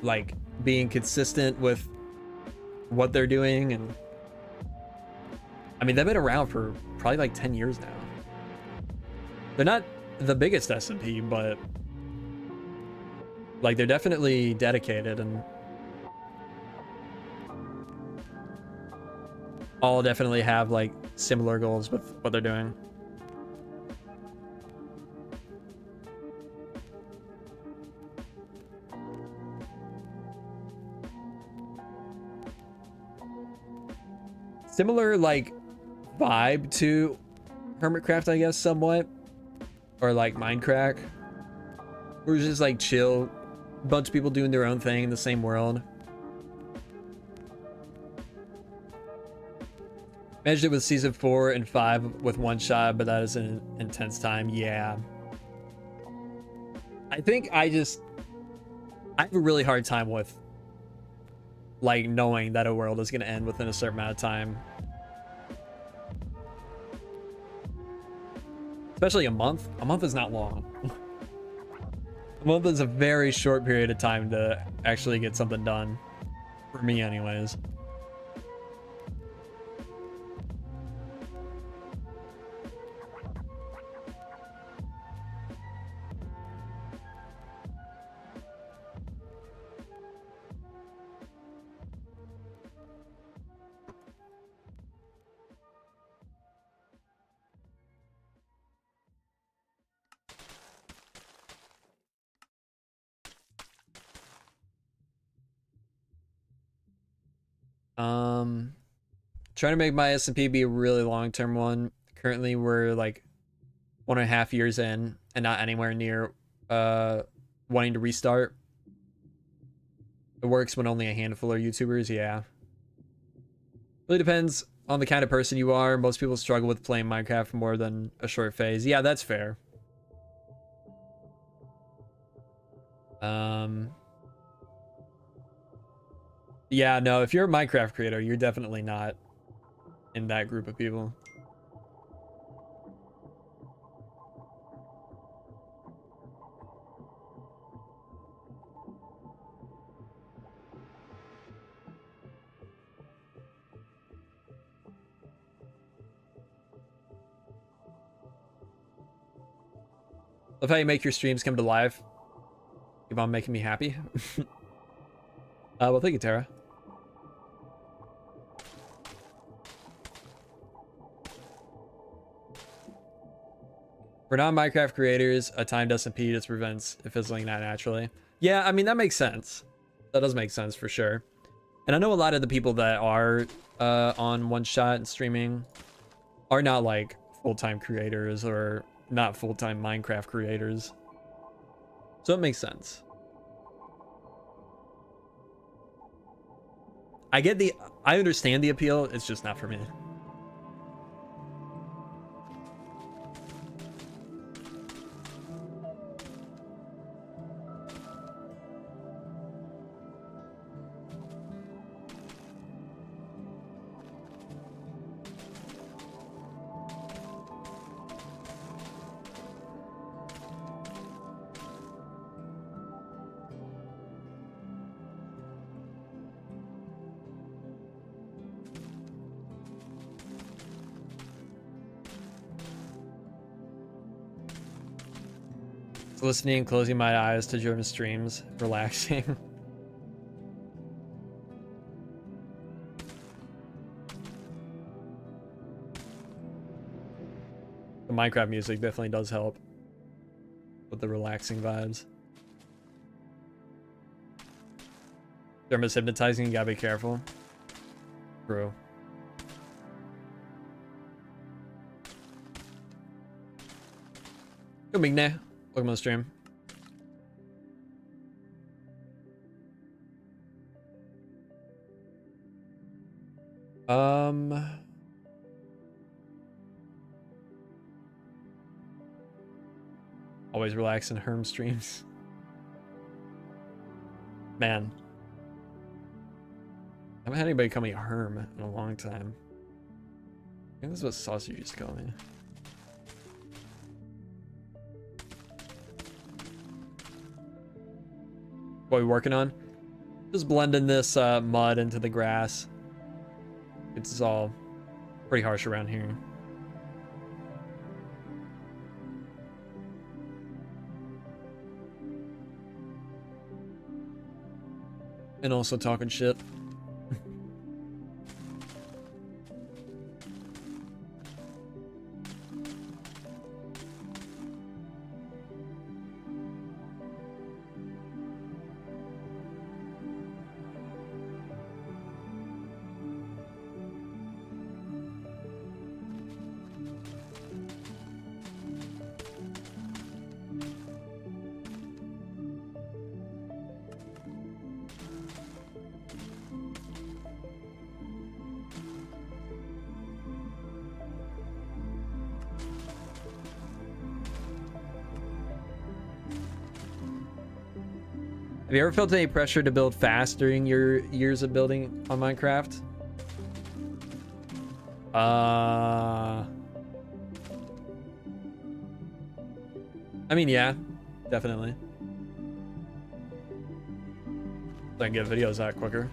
like being consistent with what they're doing, and I mean, they've been around for probably like 10 years now. They're not the biggest SMP, but like they're definitely dedicated and all definitely have like similar goals with what they're doing. Similar like vibe to Hermitcraft, I guess, somewhat, or like Minecraft, where it's just like chill, bunch of people doing their own thing in the same world. Managed it with season 4 and 5 with one shot, but that is an intense time. Yeah, I think I have a really hard time with like knowing that a world is going to end within a certain amount of time. Especially a month. A month is not long. A month is a very short period of time to actually get something done. For me anyways. Trying to make my S&P be a really long-term one. Currently, we're like 1.5 years in and not anywhere near wanting to restart. It works when only a handful are YouTubers, yeah. Really depends on the kind of person you are. Most people struggle with playing Minecraft for more than a short phase. Yeah, that's fair. Yeah, no, if you're a Minecraft creator, you're definitely not in that group of people. Love how you make your streams come to life. Keep on making me happy. Well, thank you, Tara. For non-Minecraft creators, a timed SMP just prevents it fizzling out naturally. Yeah, I mean, that makes sense. That does make sense for sure. And I know a lot of the people that are on One Shot and streaming are not like full-time creators or not full-time Minecraft creators. So it makes sense. I understand the appeal, it's just not for me. Listening, closing my eyes to German streams, relaxing. The Minecraft music definitely does help with the relaxing vibes. German's hypnotizing, you gotta be careful. True. Yo, Migne. Welcome on the stream. Always relax in Herm streams. Man. I haven't had anybody call me Herm in a long time. I think this is what Saucer used to call me. What are we working on? Just blending this mud into the grass. It's all pretty harsh around here. And also talking shit. Have you ever felt any pressure to build fast during your years of building on Minecraft? I mean, yeah, definitely. So I can get videos out quicker.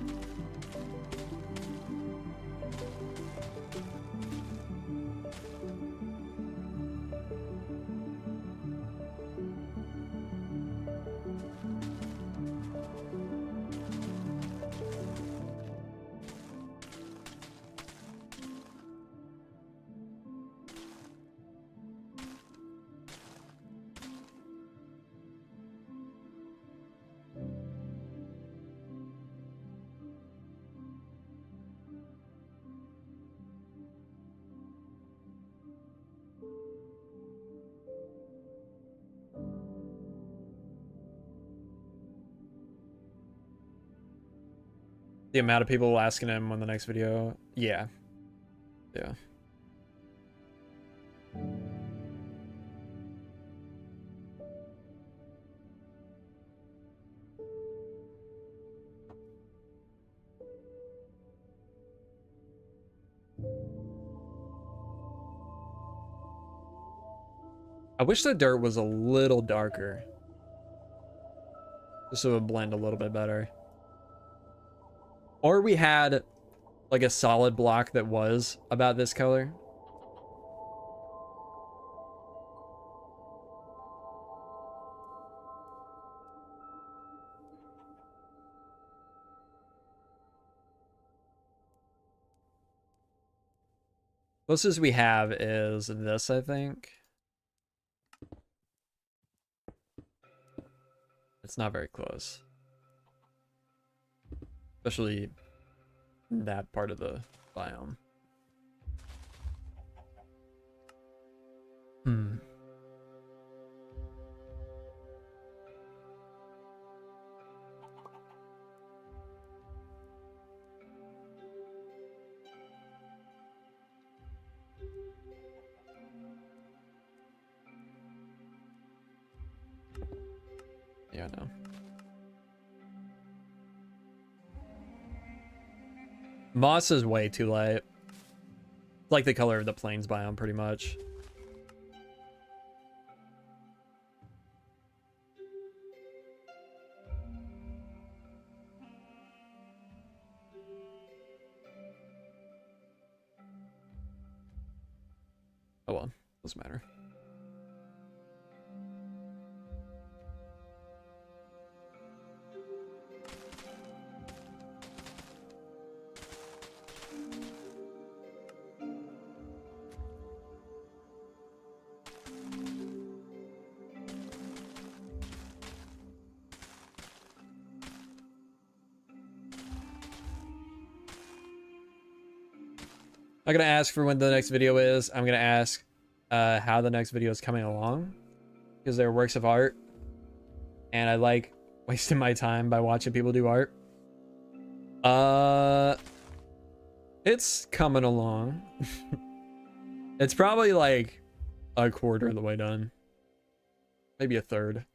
The amount of people asking him on the next video. Yeah. Yeah. I wish the dirt was a little darker. Just so it would blend a little bit better. Or we had like a solid block that was about this color. Closest we have is this, I think. It's not very close. Especially that part of the biome. Yeah, I know. Moss is way too light. It's like the color of the plains biome, pretty much. Oh well, doesn't matter. I'm gonna ask for when the next video is. I'm gonna ask how the next video is coming along, because they're works of art, and I like wasting my time by watching people do art. It's coming along. It's probably like a quarter of the way done, maybe a third.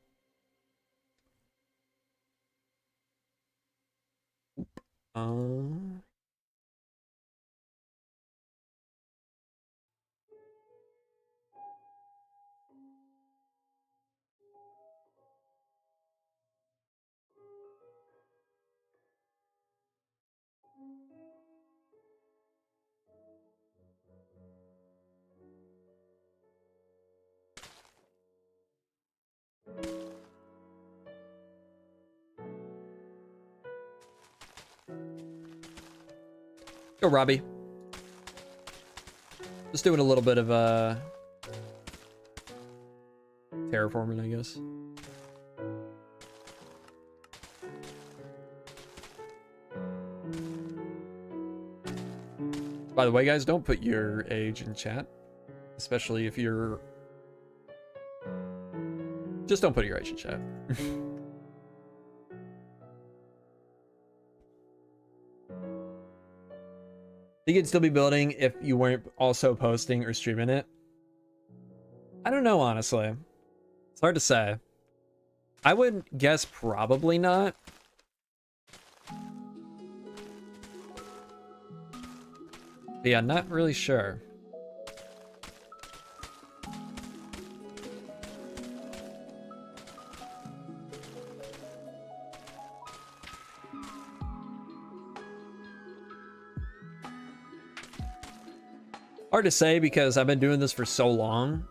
Go, Robbie. Just doing a little bit of terraforming, I guess. By the way, guys, don't put your age in chat, especially if you're... Just don't put your age in chat. You could still be building if you weren't also posting or streaming it. I don't know, honestly. It's hard to say. I would guess probably not. But yeah, not really sure. Hard to say because I've been doing this for so long,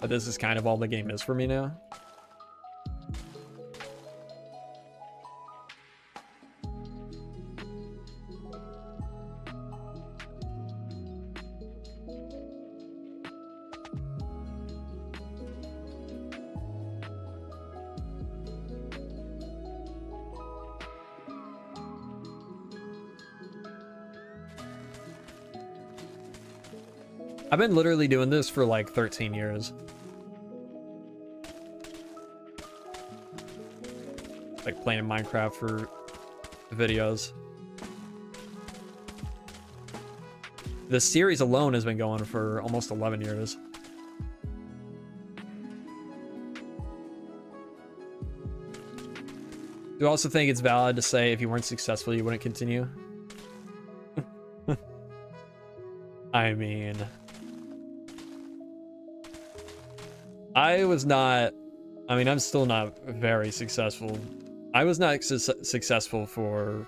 but this is kind of all the game is for me now. I've been literally doing this for like 13 years. Like playing Minecraft for videos. The series alone has been going for almost 11 years. Do you also think it's valid to say if you weren't successful, you wouldn't continue? I mean, I'm still not very successful. I was not successful for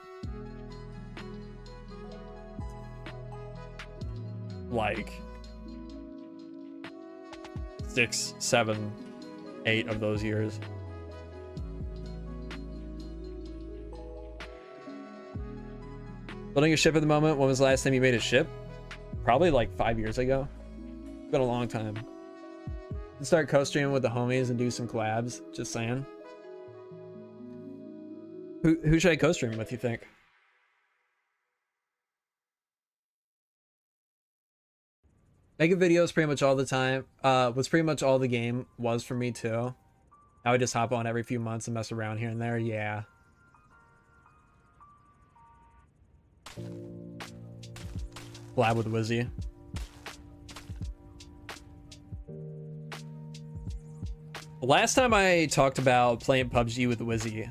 like 6, 7, 8 of those years. Building a ship at the moment. When was the last time you made a ship? Probably like 5 years ago. It's been a long time. Start co-streaming with the homies and do some collabs. Just saying. Who should I co-stream with, you think? Making videos pretty much all the time. Was pretty much all the game was for me too. I would just hop on every few months and mess around here and there. Yeah. Collab with Wizzy. Last time I talked about playing PUBG with Wizzy,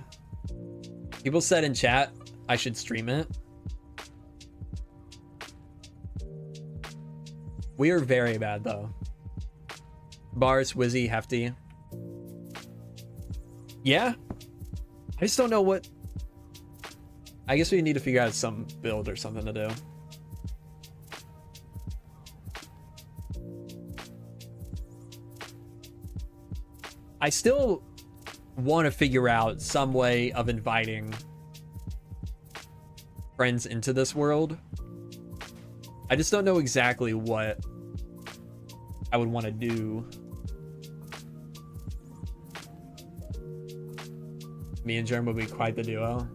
people said in chat I should stream it. We are very bad though. Bars, Wizzy, Hefty. Yeah. I just don't know what. I guess we need to figure out some build or something to do. I still want to figure out some way of inviting friends into this world. I just don't know exactly what I would want to do. Me and Jerm would be quite the duo.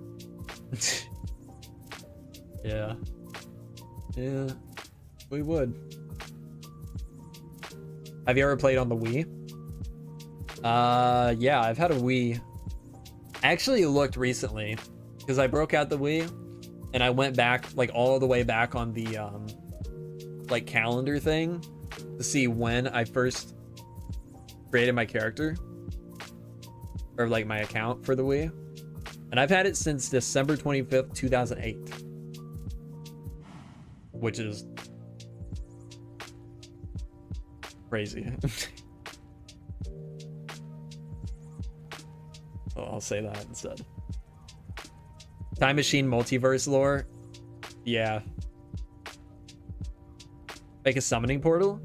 Yeah. Yeah, we would. Have you ever played on the Wii? Yeah, I've had a Wii. I actually looked recently because I broke out the Wii and I went back like all the way back on the like calendar thing to see when I first created my character or like my account for the Wii. And I've had it since December 25th, 2008, which is crazy. Oh, I'll say that instead. Time Machine multiverse lore. Yeah. Make a summoning portal.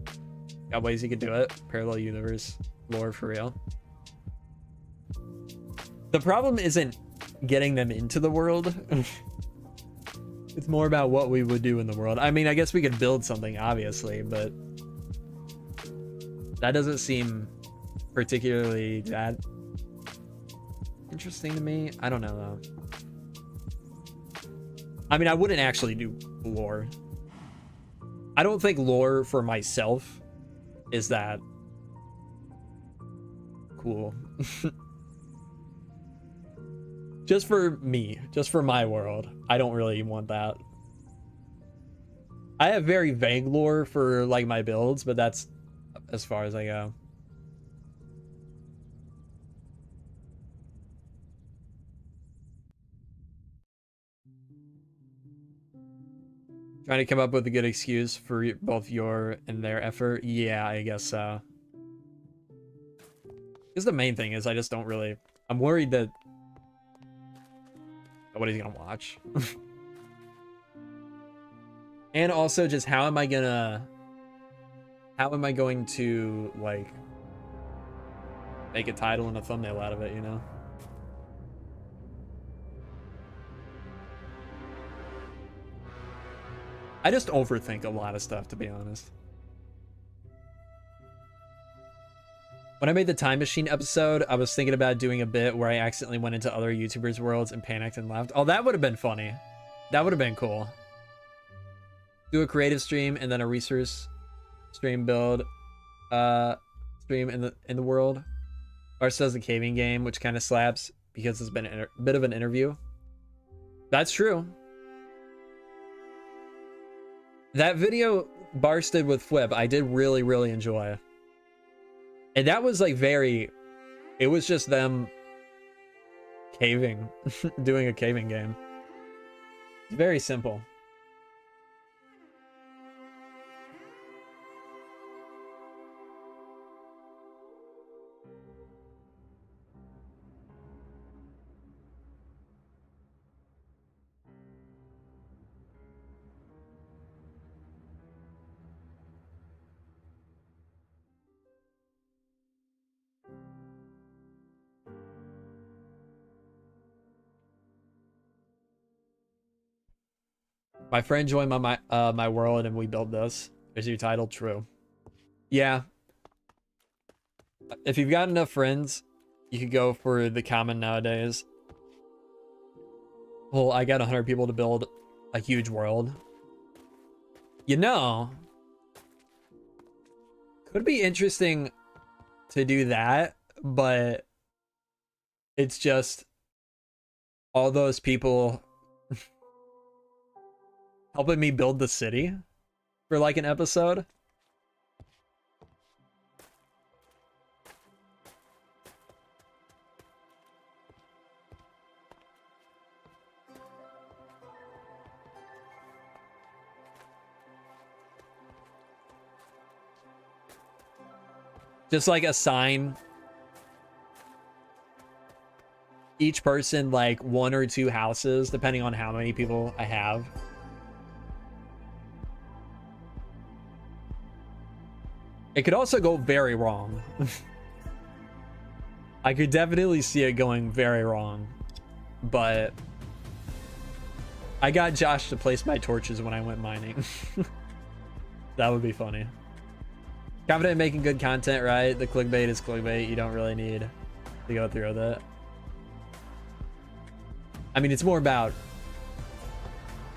Got ways you could do it. Parallel universe lore for real. The problem isn't getting them into the world. It's more about what we would do in the world. I mean, I guess we could build something, obviously, but that doesn't seem particularly that interesting to me. I don't know, though. I mean, I wouldn't actually do lore. I don't think lore for myself is that cool. Just for me, just for my world, I don't really want that. I have very vague lore for like my builds, but that's as far as I go. Trying to come up with a good excuse for both your and their effort. Yeah, I guess so. Because the main thing is I just don't really... I'm worried that nobody's gonna watch. And also just how am I going to like make a title and a thumbnail out of it, you know? I just overthink a lot of stuff, to be honest. When I made the Time Machine episode, I was thinking about doing a bit where I accidentally went into other YouTubers' worlds and panicked and left. Oh, that would have been funny. That would have been cool. Do a creative stream and then a resource stream build stream in the world. Ours does the caving game, which kind of slaps because it's been a bit of an interview. That's true. That video Barsted with Flip, I did really, really enjoy. And that was like it was just them caving, doing a caving game. It's very simple. My friend joined my world and we built this. Is your title true? Yeah. If you've got enough friends, you could go for the common nowadays. Well, I got 100 people to build a huge world. You know, could be interesting to do that, but it's just all those people helping me build the city for like an episode. Just like assign each person like 1 or 2 houses, depending on how many people I have. It could also go very wrong. I could definitely see it going very wrong, but I got Josh to place my torches when I went mining. That would be funny. Confident in making good content, right? The clickbait is clickbait. You don't really need to go through with it. I mean, it's more about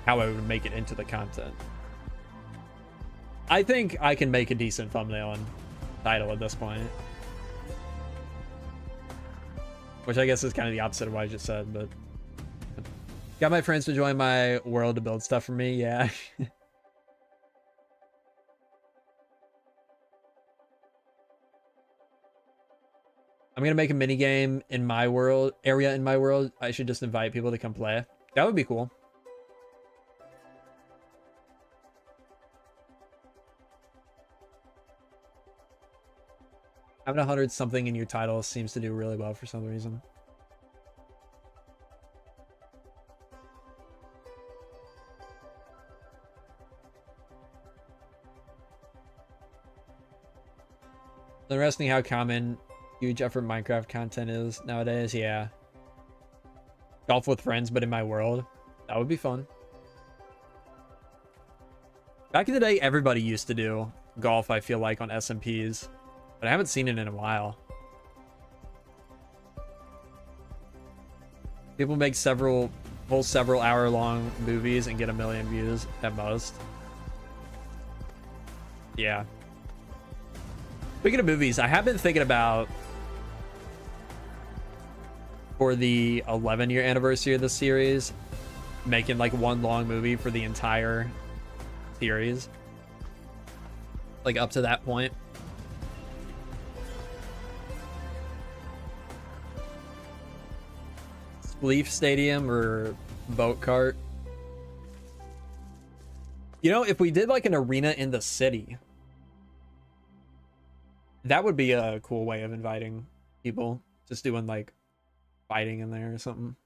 how I would make it into the content. I think I can make a decent thumbnail and title at this point. Which I guess is kind of the opposite of what I just said, but... Got my friends to join my world to build stuff for me, yeah. I'm gonna make a mini game in my world, area in my world. I should just invite people to come play. That would be cool. Having 100 something in your title seems to do really well for some reason. Interesting how common huge effort Minecraft content is nowadays. Yeah. Golf with friends, but in my world. That would be fun. Back in the day, everybody used to do golf, I feel like, on SMPs. But I haven't seen it in a while. People make several hour-long movies and get 1 million views at most. Yeah. Speaking of movies, I have been thinking about, for the 11-year anniversary of the series, making like one long movie for the entire series. Like up to that point. Leaf Stadium or boat cart. You know, if we did like an arena in the city, that would be a cool way of inviting people. Just doing like fighting in there or something.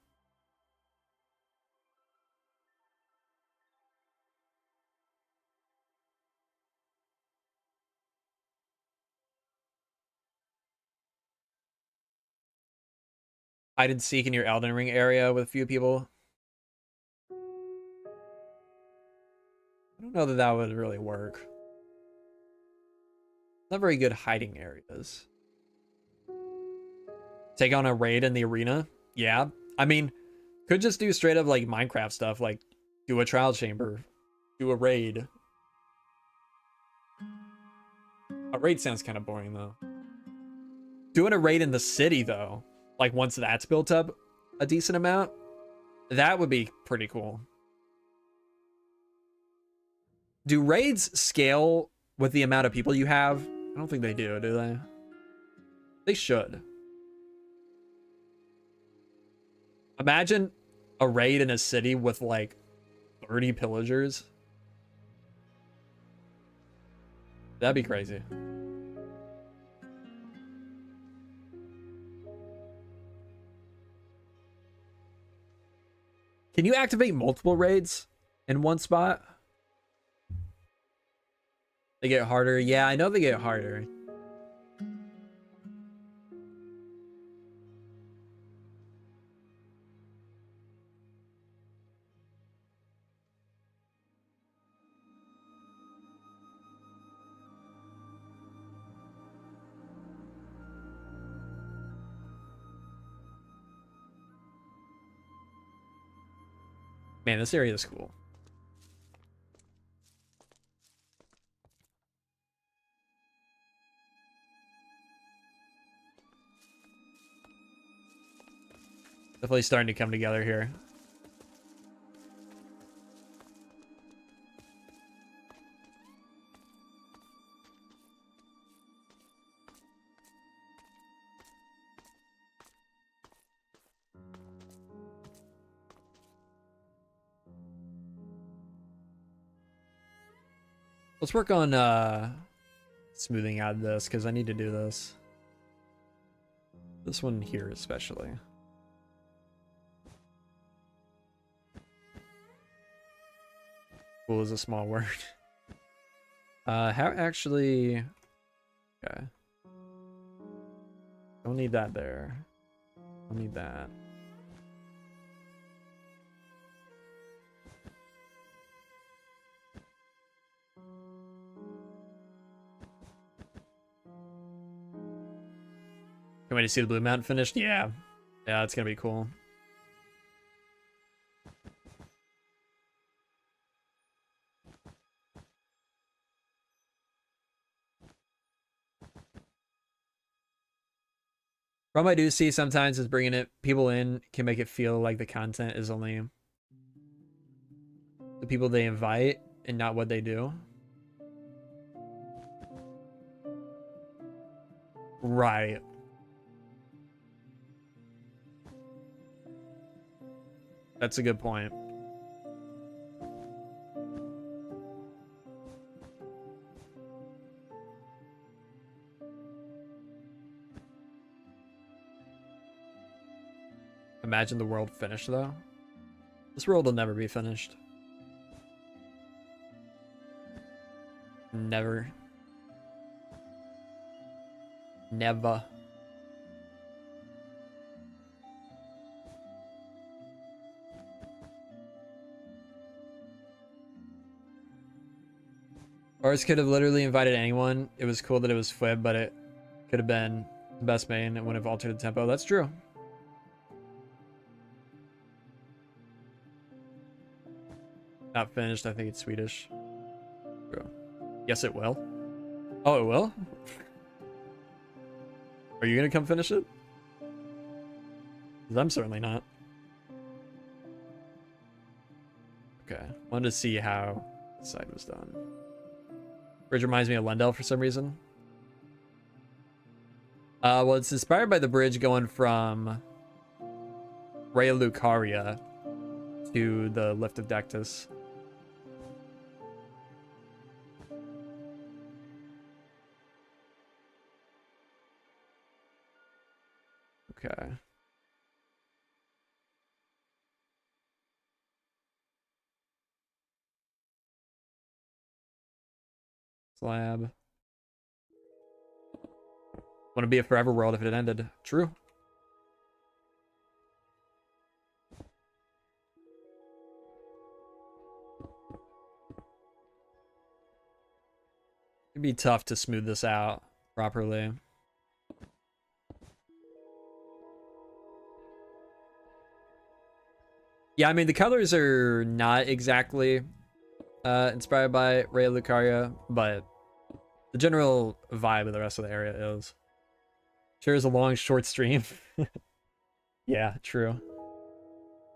Hide and seek in your Elden Ring area with a few people. I don't know that that would really work. Not very good hiding areas. Take on a raid in the arena? Yeah. I mean, could just do straight up like Minecraft stuff, like do a trial chamber, do a raid. A raid sounds kind of boring though. Doing a raid in the city though, like once that's built up a decent amount, that would be pretty cool. Do raids scale with the amount of people you have? I don't think they do they? They should. Imagine a raid in a city with like 30 pillagers. That'd be crazy. Can you activate multiple raids in one spot? They get harder. Yeah, I know they get harder. Man, this area is cool. Definitely starting to come together here. Let's work on smoothing out this because I need to do this. This one here especially. Cool is a small word. How actually... Okay. Don't need that there. Don't need that. Can't wait to see the Blue Mountain finished. Yeah. Yeah, it's gonna be cool. Problem I do see sometimes is bringing people in can make it feel like the content is only the people they invite and not what they do. Right. That's a good point. Imagine the world finished, though. This world will never be finished. Never. Never. Ours could have literally invited anyone. It was cool that it was Fib, but it could have been the best main. It wouldn't have altered the tempo. That's true. Not finished. I think it's Swedish. Bro. Yes, it will. Oh, it will? Are you gonna come finish it? 'Cause I'm certainly not. Okay. Wanted to see how the side was done. Bridge reminds me of Lendell for some reason. Well, it's inspired by the bridge going from Rhea Lucaria to the Lift of Dectus. Okay. Slab. Wouldn't be a forever world if it had ended. True. It'd be tough to smooth this out properly. Yeah, I mean, the colors are not exactly inspired by Rhea Lucaria, but the general vibe of the rest of the area is. Sure is a long, short stream. Yeah, true.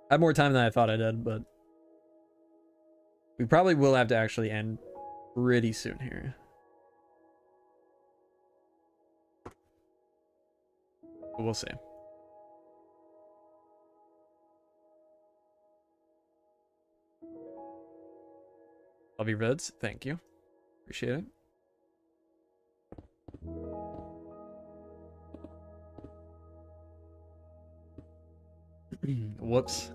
I had more time than I thought I did, but we probably will have to actually end pretty soon here. But we'll see. Love your vids. Thank you. Appreciate it. Whoops.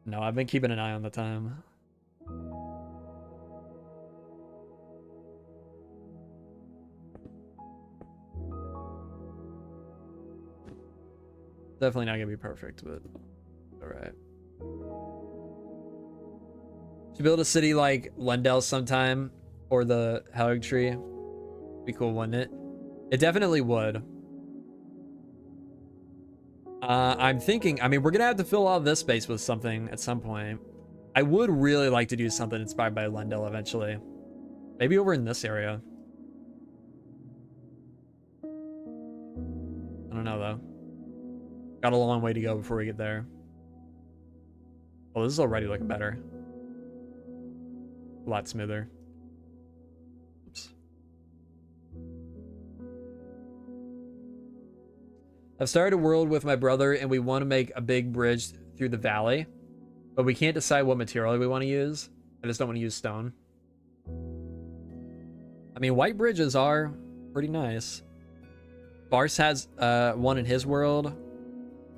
No, I've been keeping an eye on the time. Definitely not gonna be perfect, but alright. Should build a city like Lendell sometime, or the Helg Tree. Be cool, wouldn't it? It definitely would. I'm thinking, I mean, we're gonna have to fill out this space with something at some point. I would really like to do something inspired by Lendell eventually. Maybe over in this area. I don't know though. Got a long way to go before we get there. Well, this is already looking better. A lot smoother. Oops. I've started a world with my brother and we want to make a big bridge through the valley, but we can't decide what material we want to use. I just don't want to use stone. I mean, white bridges are pretty nice. Bars has one in his world.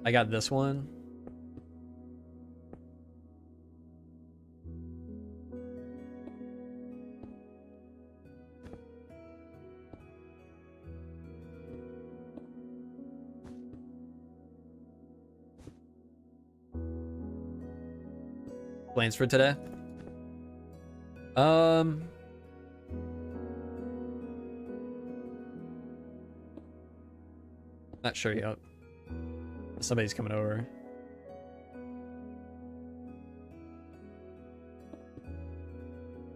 I got this one. Plans for today? Not sure yet. Somebody's coming over.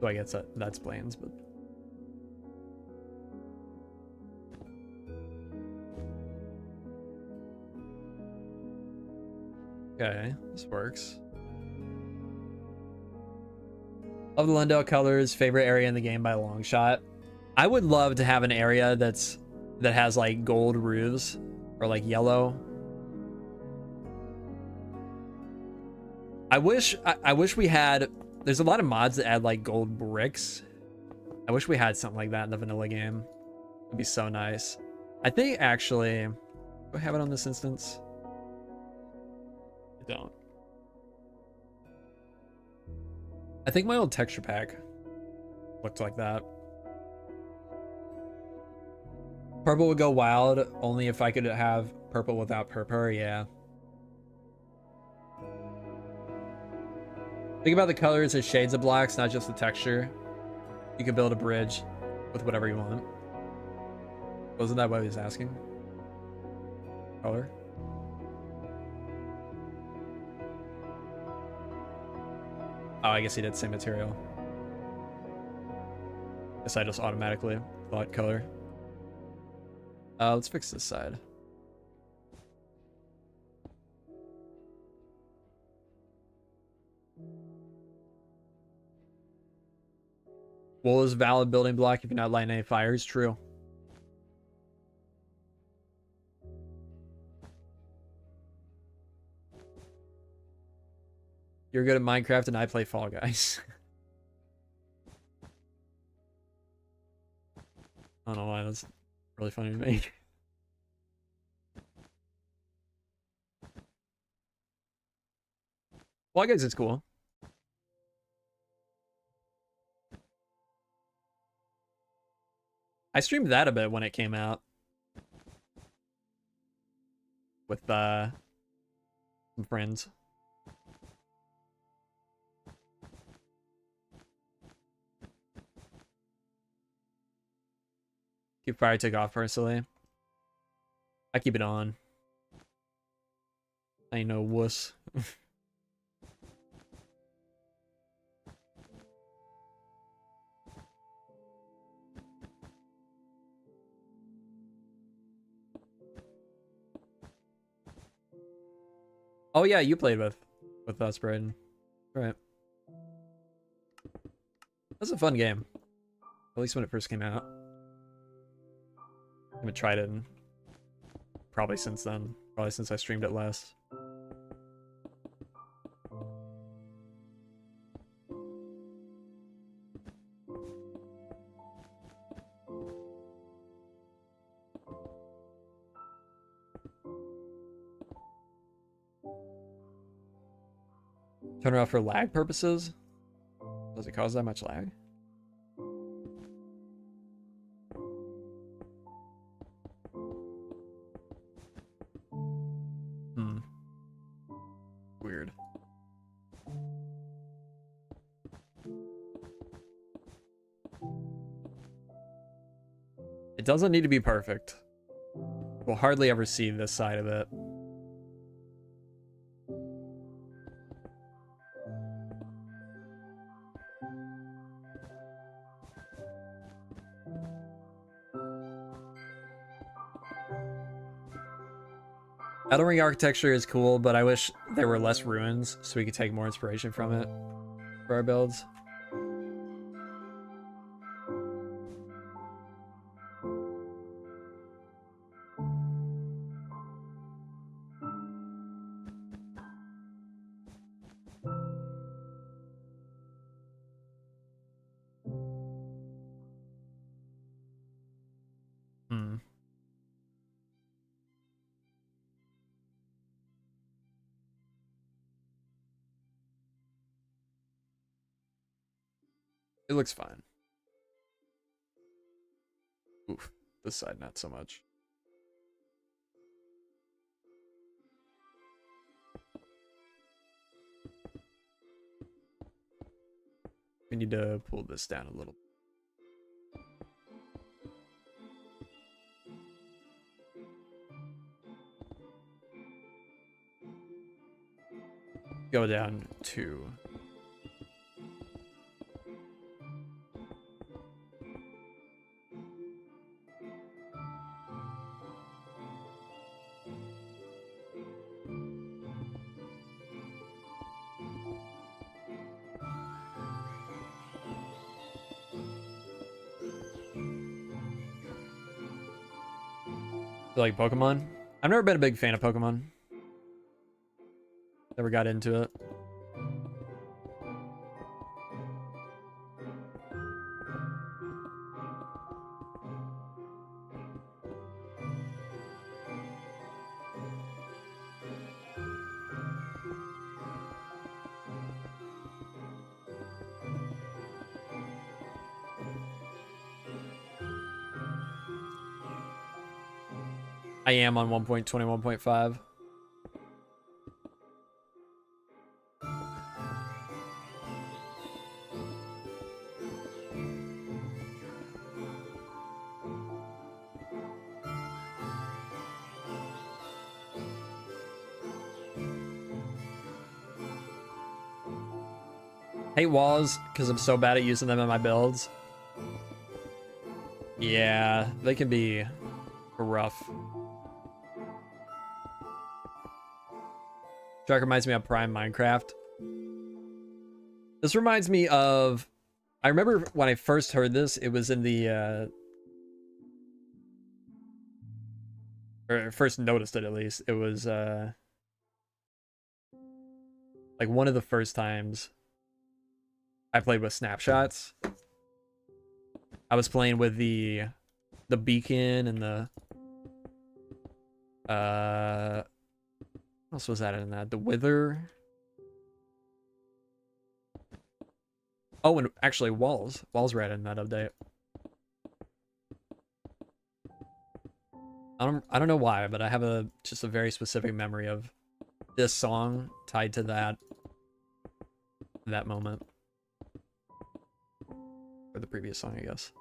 So I guess that's plans, but okay, this works. Love the Lendell colors. Favorite area in the game by a long shot. I would love to have an area that has like gold roofs or like yellow. I wish we had. There's a lot of mods that add like gold bricks. I wish we had something like that in the vanilla game. It'd be so nice. I think actually, do I have it on this instance? I don't. I think my old texture pack looked like that. Purple would go wild only if I could have purple without purple, yeah. Think about the colors as shades of blacks, not just the texture. You could build a bridge with whatever you want. Wasn't that what he was asking? Color? Oh, I guess he did say material. Guess I just automatically thought color. Let's fix this side. Wool is a valid building block if you're not lighting any fires. True. You're good at Minecraft and I play Fall Guys. I don't know why that's really funny to me. Fall Guys is cool. I streamed that a bit when it came out. With some friends. Keep fire took off personally. I keep it on. I ain't no wuss. Oh yeah, you played with us, Braden. Right. That's a fun game. At least when it first came out. I haven't tried it in probably since then. Probably since I streamed it last. Turn it off for lag purposes? Does it cause that much lag? Weird. It doesn't need to be perfect. We'll hardly ever see this side of it. Elden Ring architecture is cool, but I wish there were less ruins so we could take more inspiration from it for our builds. It looks fine. Oof, this side not so much. We need to pull this down a little. Go down 2. You like Pokemon? I've never been a big fan of Pokemon. Never got into it. I am on 1.21.5. Hate walls because I'm so bad at using them in my builds. Yeah, they can be rough. Track reminds me of Prime Minecraft. This reminds me of... I remember when I first heard this, it was in the... or first noticed it, at least. It was, like, one of the first times I played with snapshots. I was playing with the beacon and the... what else was added in that? The wither. Oh, and actually walls. Walls were added in that update. I don't know why, but I have just a very specific memory of this song tied to that moment. Or the previous song, I guess.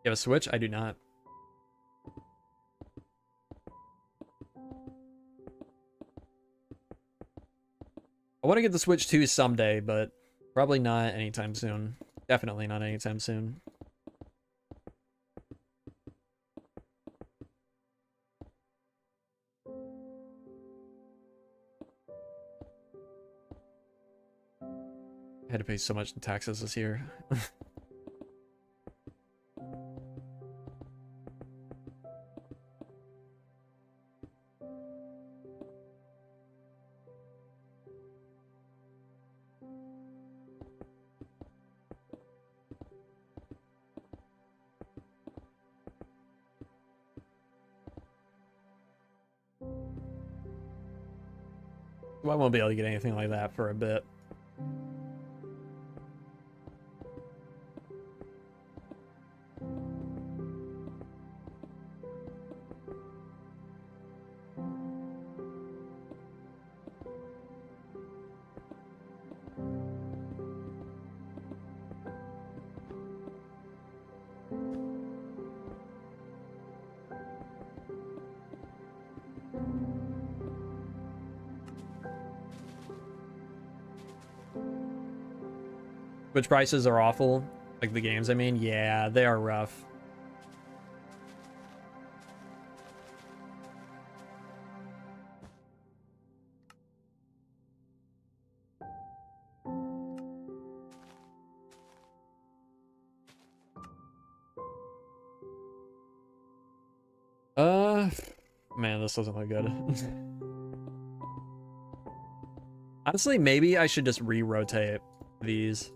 You have a Switch? I do not. I want to get the Switch 2 someday, but probably not anytime soon. Definitely not anytime soon. I had to pay so much in taxes this year. Well, I won't be able to get anything like that for a bit. Which prices are awful? Like the games, I mean? Yeah, they are rough. Man, this doesn't look good. Honestly, maybe I should just re-rotate these.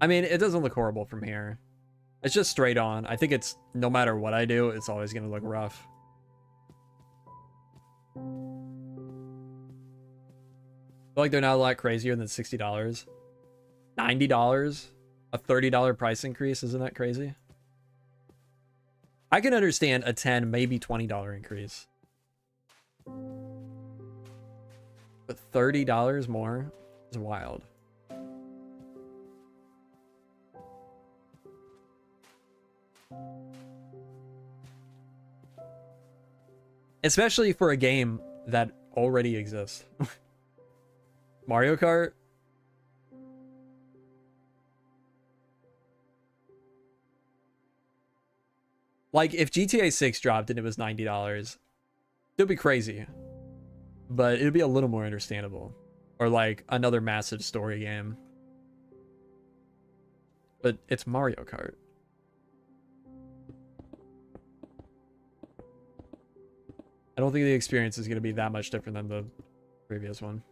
I mean, it doesn't look horrible from here. It's just straight on. I think it's, no matter what I do, it's always going to look rough. I feel like they're not a lot crazier than $60. $90? A $30 price increase? Isn't that crazy? I can understand a $10, maybe $20 increase. But $30 more is wild. Especially for a game that already exists. Mario Kart? Like, if GTA 6 dropped and it was $90, it'd be crazy. But it'd be a little more understandable. Or like another massive story game. But it's Mario Kart. I don't think the experience is going to be that much different than the previous one.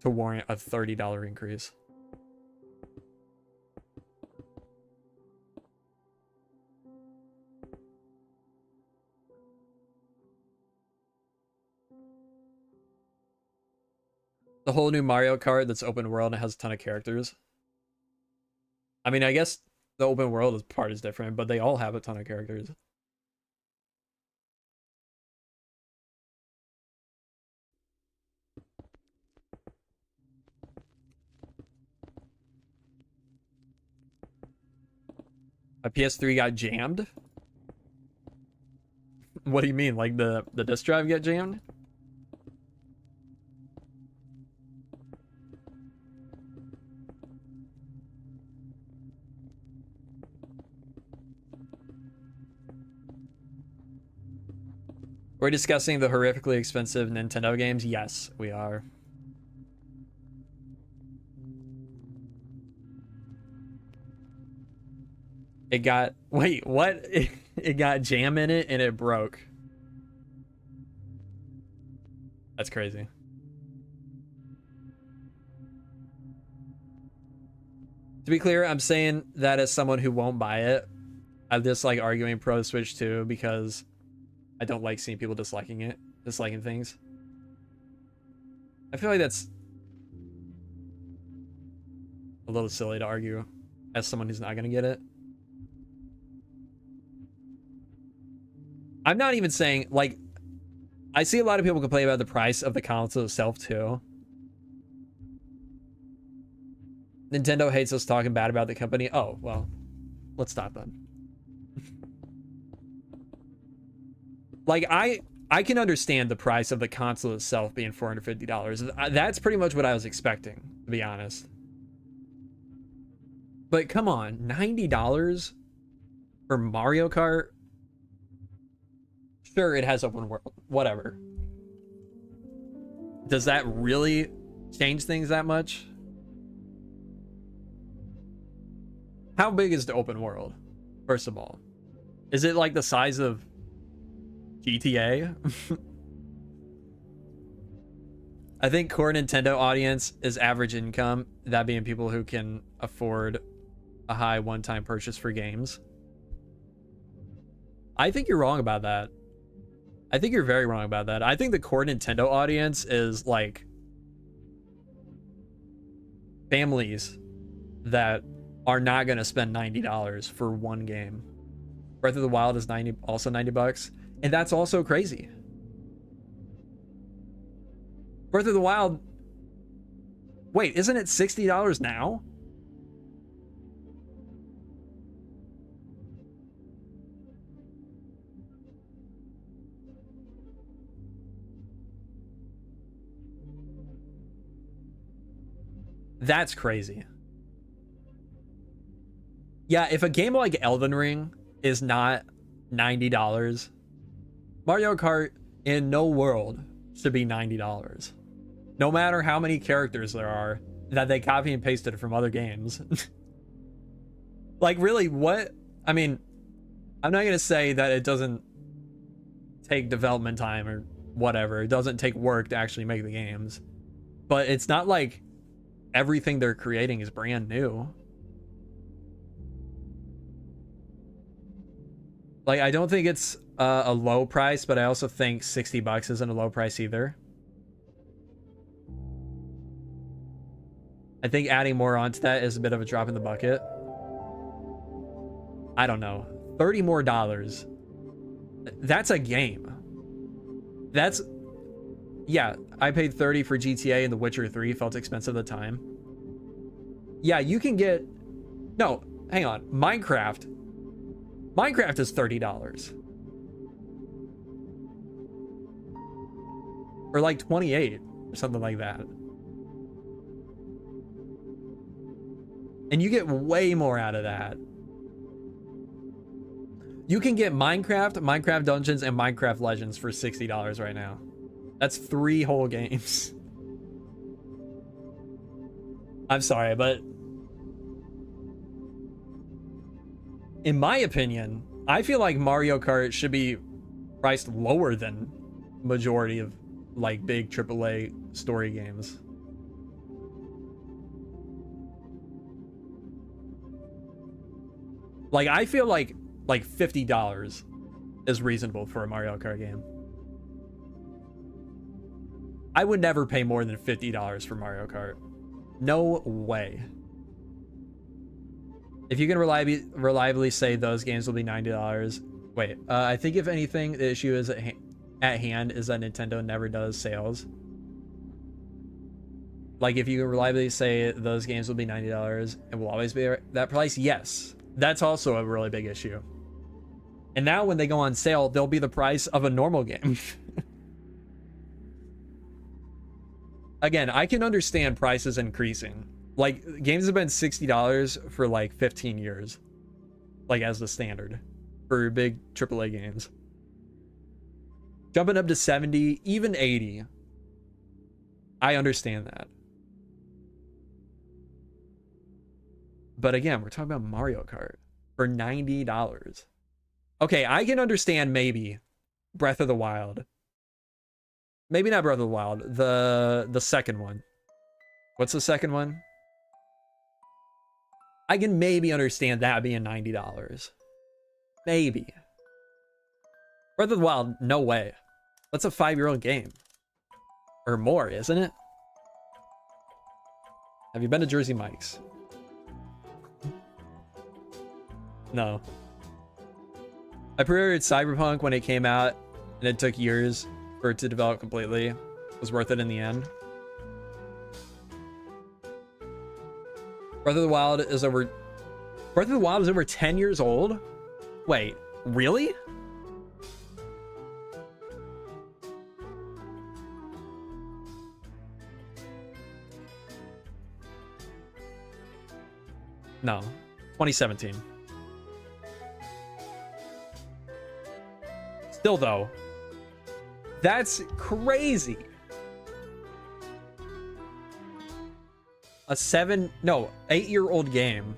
To warrant a $30 increase. The whole new Mario Kart that's open world and has a ton of characters. I mean, I guess the open world part is different, but they all have a ton of characters. My PS3 got jammed? What do you mean? Like the disk drive get jammed? We're discussing the horrifically expensive Nintendo games? Yes, we are. It got... Wait, what? It got jam in it and it broke. That's crazy. To be clear, I'm saying that as someone who won't buy it. I just like arguing pro Switch 2 because I don't like seeing people disliking things. I feel like that's a little silly to argue as someone who's not gonna get it. I'm not even saying, like, I see a lot of people complain about the price of the console itself too. Nintendo hates us talking bad about the company. Oh, well, let's stop then. Like, I can understand the price of the console itself being $450. That's pretty much what I was expecting, to be honest. But come on, $90 for Mario Kart Sure, it has open world. Whatever. Does that really change things that much? How big is the open world, first of all? Is it like the size of GTA? I think core Nintendo audience is average income, that being people who can afford a high one-time purchase for games. I think you're wrong about that. I think you're very wrong about that. I think the core Nintendo audience is like families that are not going to spend $90 for one game. Breath of the Wild is also 90 bucks, and that's also crazy. Breath of the Wild, wait, isn't it $60 now? That's crazy. Yeah, if a game like Elden Ring is not $90, Mario Kart in no world should be $90. No matter how many characters there are that they copy and pasted from other games. Like, really, what? I mean, I'm not going to say that it doesn't take development time or whatever. It doesn't take work to actually make the games. But it's not like everything they're creating is brand new. Like, I don't think it's a low price, but I also think $60 isn't a low price either. I think adding more onto that is a bit of a drop in the bucket. I don't know. $30 more. That's a game. That's... Yeah, I paid $30 for GTA and The Witcher 3. Felt expensive at the time. Yeah, you can get... No, hang on. Minecraft is $30. Or like 28 or something like that. And you get way more out of that. You can get Minecraft Dungeons, and Minecraft Legends for $60 right now. That's 3 whole games. I'm sorry, but in my opinion, I feel like Mario Kart should be priced lower than majority of like big AAA story games. Like, I feel like $50 is reasonable for a Mario Kart game. I would never pay more than $50 for Mario Kart. No way. If you can reliably say those games will be $90. Wait, I think if anything, the issue is at hand is that Nintendo never does sales. Like, if you can reliably say those games will be $90 and will always be that price, yes. That's also a really big issue. And now when they go on sale, they'll be the price of a normal game. Again, I can understand prices increasing. Like, games have been $60 for like 15 years. Like, as the standard for big AAA games. Jumping up to 70, even 80. I understand that. But again, we're talking about Mario Kart for $90. Okay, I can understand maybe Breath of the Wild. Maybe not Breath of the Wild. The second one. What's the second one? I can maybe understand that being $90. Maybe. Breath of the Wild, no way. That's a 5-year-old game. Or more, isn't it? Have you been to Jersey Mike's? No. I pre-ordered Cyberpunk when it came out, and it took years for it to develop completely. It was worth it in the end. Breath of the Wild is over 10 years old? Wait, really? No, 2017. Still though, That's crazy. A 8-year-old game.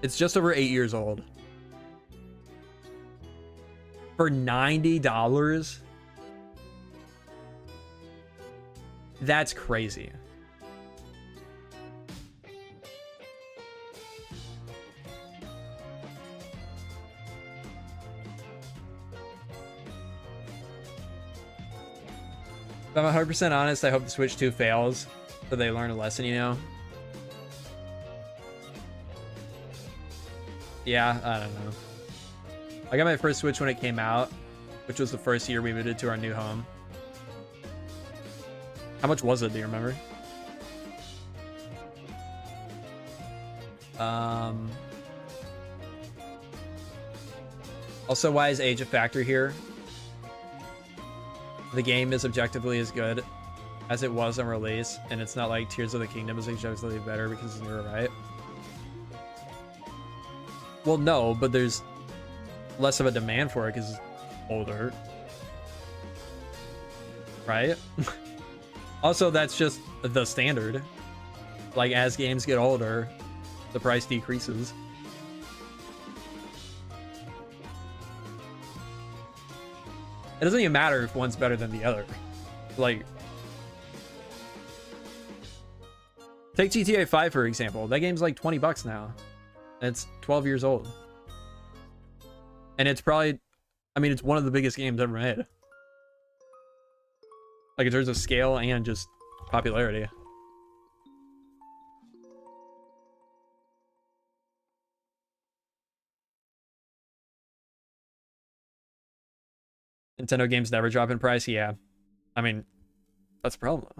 It's just over 8 years old. For $90? That's crazy. If I'm 100% honest, I hope the Switch 2 fails so they learn a lesson, you know? Yeah, I don't know. I got my first Switch when it came out, which was the first year we moved it to our new home. How much was it? Do you remember? Also, why is age a factor here? The game is objectively as good as it was on release, and it's not like Tears of the Kingdom is objectively better because it's newer, right? Well, no, but there's less of a demand for it because it's older. Right? Also, that's just the standard. Like, as games get older, the price decreases. It doesn't even matter if one's better than the other. Like, take GTA 5 for example. That game's like 20 bucks now. And it's 12 years old. And it's probably, I mean, it's one of the biggest games ever made. Like, in terms of scale and just popularity. Nintendo games never drop in price? Yeah. I mean, that's a problem.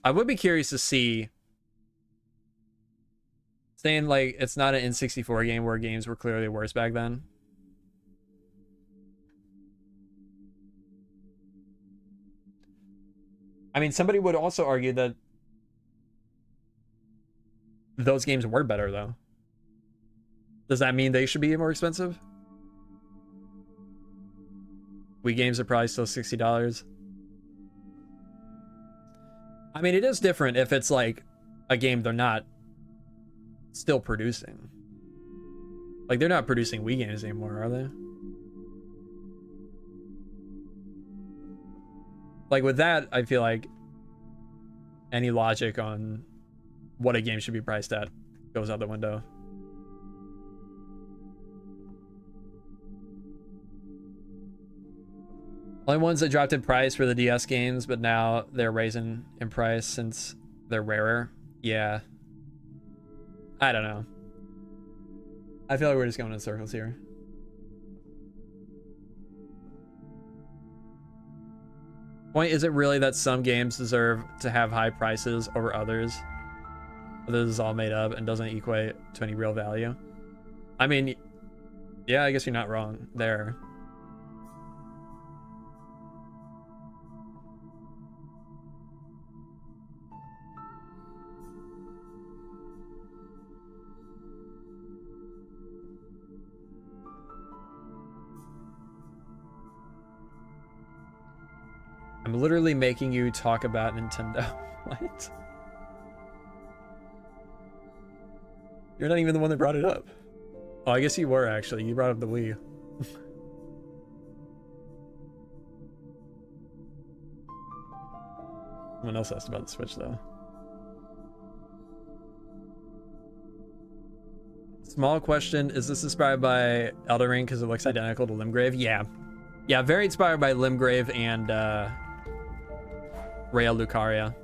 I would be curious to see, saying like it's not an N64 game where games were clearly worse back then. I mean, somebody would also argue that those games were better though. Does that mean they should be more expensive? Wii games are probably still $60. I mean, it is different if it's like a game they're not still producing. Like, they're not producing Wii games anymore, are they? Like, with that, I feel like any logic on what a game should be priced at goes out the window. Only ones that dropped in price were the DS games, but now they're raising in price since they're rarer. Yeah. I don't know. I feel like we're just going in circles here. Point, is it really that some games deserve to have high prices over others? This is all made up and doesn't equate to any real value. I mean, yeah, I guess you're not wrong there. I'm literally making you talk about Nintendo. What? You're not even the one that brought it up. Oh, I guess you were actually. You brought up the Wii. Someone else asked about the Switch though. Small question, is this inspired by Elden Ring because it looks identical to Limgrave? Yeah. Yeah, very inspired by Limgrave and Rael Lucaria.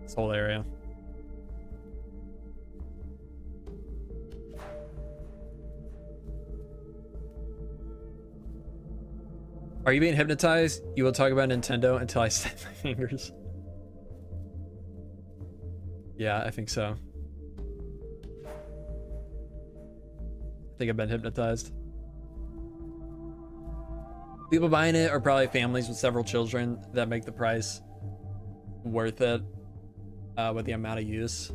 This whole area. Are you being hypnotized? You will talk about Nintendo until I snap my fingers. Yeah, I think so. I think I've been hypnotized. People buying it are probably families with several children that make the price worth it with the amount of use.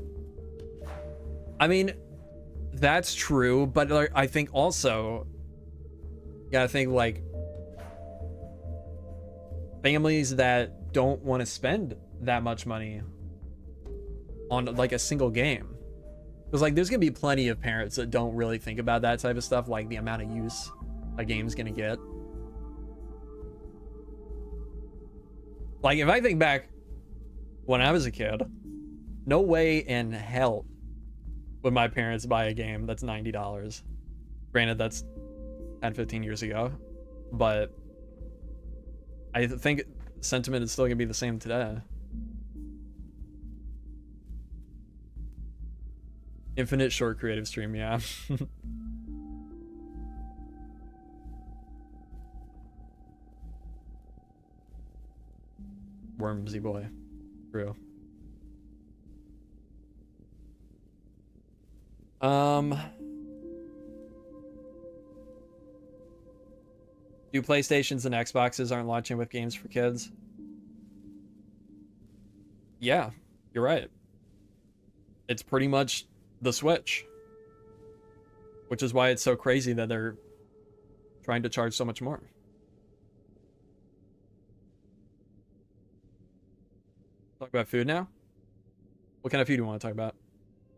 I mean, that's true, but I think also gotta think like families that don't want to spend that much money on like a single game. Because like there's gonna be plenty of parents that don't really think about that type of stuff, like the amount of use a game's gonna get. Like if I think back when I was a kid, no way in hell would my parents buy a game that's $90. Granted, that's 10, 15 years ago, but I think sentiment is still gonna be the same today. Infinite short creative stream, yeah. JermsyBoy. True. Do PlayStations and Xboxes aren't launching with games for kids? Yeah, you're right. It's pretty much the Switch, which is why it's so crazy that they're trying to charge so much more. Talk about food now? What kind of food do you want to talk about?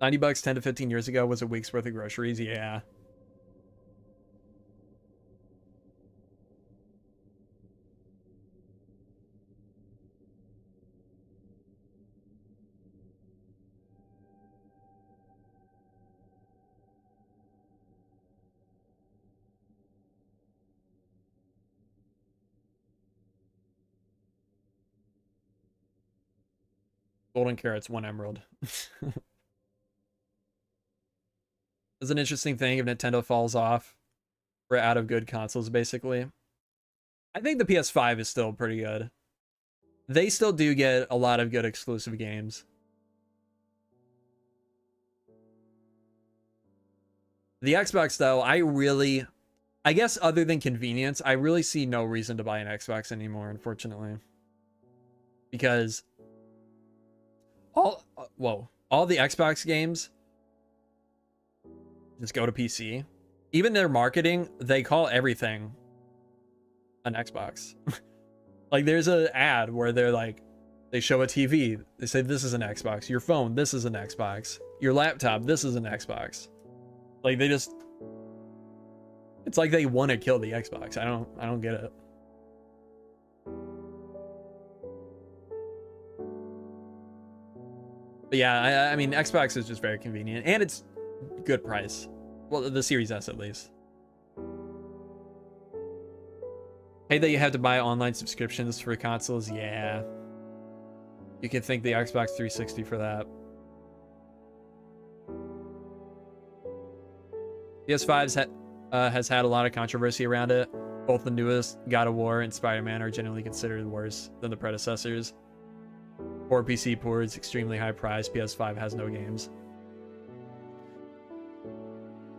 $90 10 to 15 years ago was a week's worth of groceries. Yeah. Golden carrots, 1 emerald. It's an interesting thing if Nintendo falls off. We're out of good consoles, basically. I think the PS5 is still pretty good. They still do get a lot of good exclusive games. The Xbox, though, I guess other than convenience, I really see no reason to buy an Xbox anymore, unfortunately. Because all the Xbox games just go to PC. Even their marketing, they call everything an Xbox. Like there's an ad where they're like, they show a TV, they say this is an Xbox. Your phone, this is an Xbox. Your laptop, this is an Xbox. Like they just, it's like they want to kill the Xbox. I don't get it. But yeah, I mean, Xbox is just very convenient, and it's good price. Well, the Series S at least. Hey, that you have to buy online subscriptions for consoles. Yeah, you can thank the Xbox 360 for that. PS5 has had a lot of controversy around it. Both the newest God of War and Spider-Man are generally considered worse than the predecessors. Poor PC ports, extremely high price. PS5 has no games.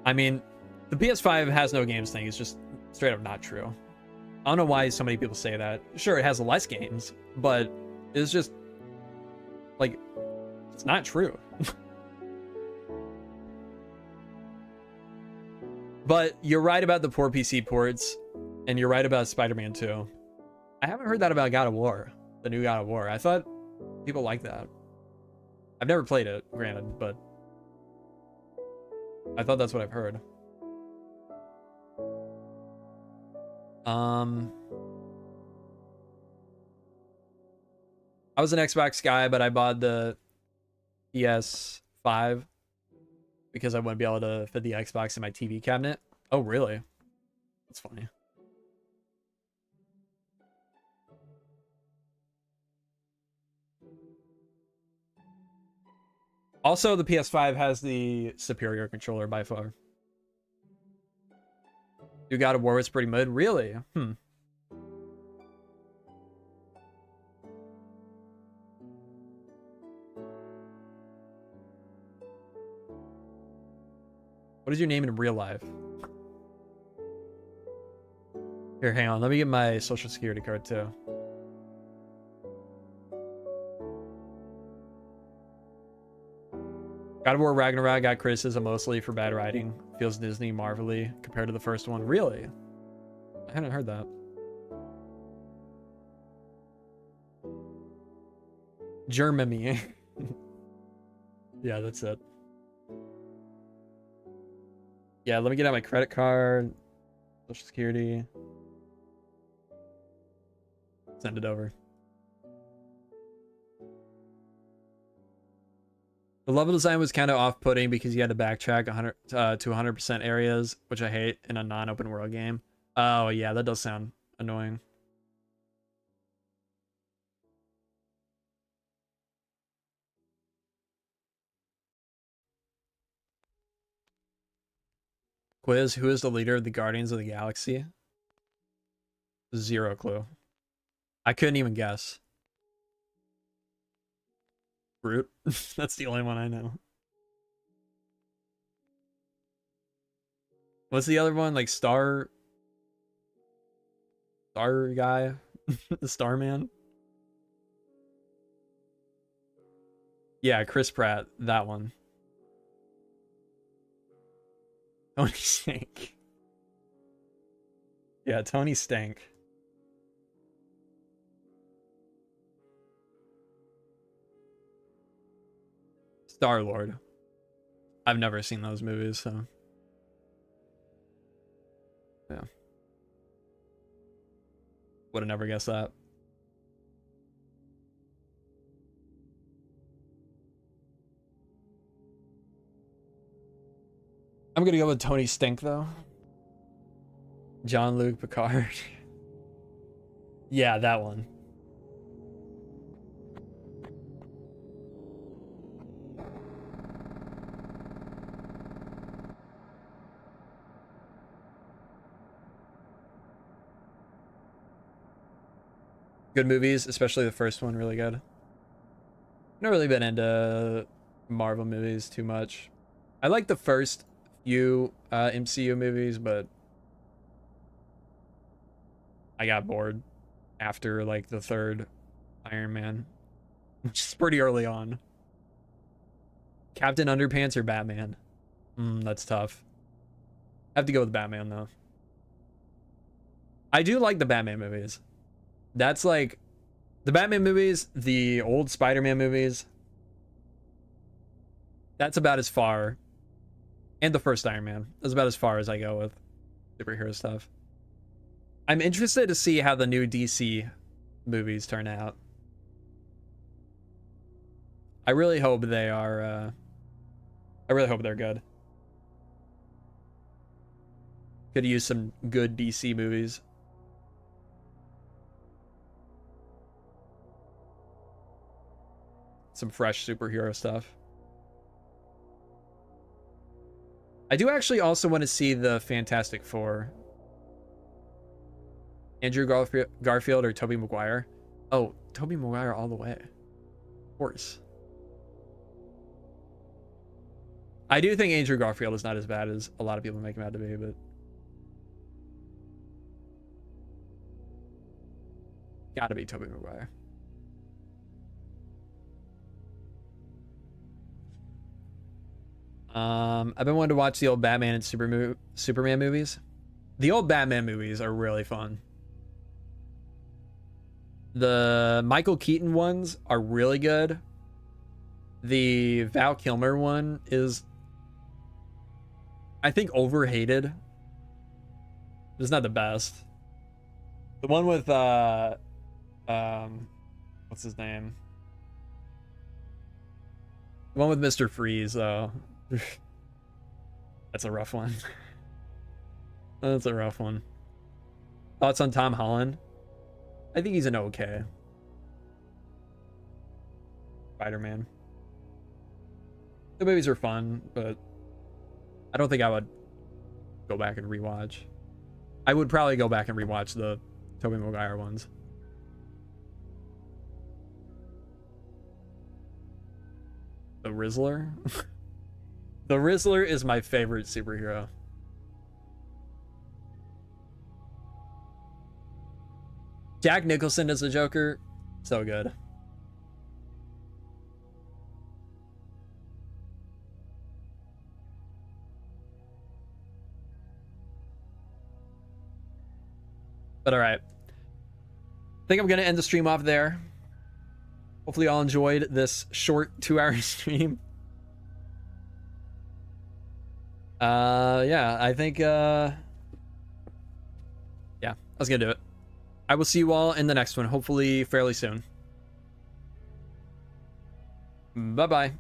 I mean, the PS5 has no games thing is just straight up not true. I don't know why so many people say that. Sure, it has less games, but it's just like, it's not true. But you're right about the poor PC ports, and you're right about Spider-Man 2. I haven't heard that about God of War, the new God of War. I thought people like that. I've never played it, granted, but I thought that's what I've heard. I was an Xbox guy, but I bought the PS5 because I wouldn't be able to fit the Xbox in my TV cabinet. Oh, really? That's funny. Also, the PS5 has the superior controller by far. You God of War was pretty mid? Really? What is your name in real life? Here, hang on. Let me get my social security card too. God of War Ragnarok got criticism mostly for bad writing. Feels Disney marvelly compared to the first one. Really? I hadn't heard that. Germany. Yeah, that's it. Yeah, let me get out my credit card, social security. Send it over. The level design was kind of off-putting because you had to backtrack 100 to 100% areas, which I hate in a non-open world game. Oh yeah, that does sound annoying. Quiz, who is the leader of the Guardians of the Galaxy? Zero clue. I couldn't even guess. Groot. That's the only one I know. What's the other one? Like Star guy? The Starman? Yeah, Chris Pratt. That one. Tony Stank. Yeah, Tony Stank. Star-Lord. I've never seen those movies, so... Yeah. Would have never guessed that. I'm gonna go with Tony Stink, though. Jean-Luc Picard. Yeah, that one. Good movies, especially the first one, really good. Not really been into Marvel movies too much. I like the first few MCU movies, but I got bored after like the third Iron Man, which is pretty early on. Captain Underpants or Batman? That's tough. I have to go with Batman though. I do like the Batman movies. That's like the Batman movies, the old Spider-Man movies. That's about as far. And the first Iron Man. That's about as far as I go with superhero stuff. I'm interested to see how the new DC movies turn out. I really hope they are, I really hope they're good. Could use some good DC movies. Some fresh superhero stuff. I do actually also want to see the Fantastic Four. Andrew Garfield or Tobey Maguire? Oh, Tobey Maguire all the way. Of course. I do think Andrew Garfield is not as bad as a lot of people make him out to be, but... Gotta be Tobey Maguire. I've been wanting to watch the old Batman and Superman movies. The old Batman movies are really fun. The Michael Keaton ones are really good. The Val Kilmer one is, I think, overhated. It's not the best. The one with what's his name? The one with Mr. Freeze, though. That's a rough one. That's a rough one. Thoughts on Tom Holland? I think he's an okay Spider-Man. The movies are fun, but I don't think I would go back and rewatch. I would probably go back and rewatch the Tobey Maguire ones. The Rizzler? The Rizzler is my favorite superhero. Jack Nicholson as the Joker, so good. But all right. I think I'm going to end the stream off there. Hopefully y'all enjoyed this short 2-hour stream. Yeah, I think, yeah, I was going to do it. I will see you all in the next one, hopefully fairly soon. Bye-bye.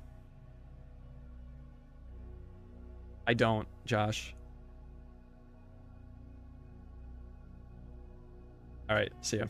I don't, Josh. All right, see ya.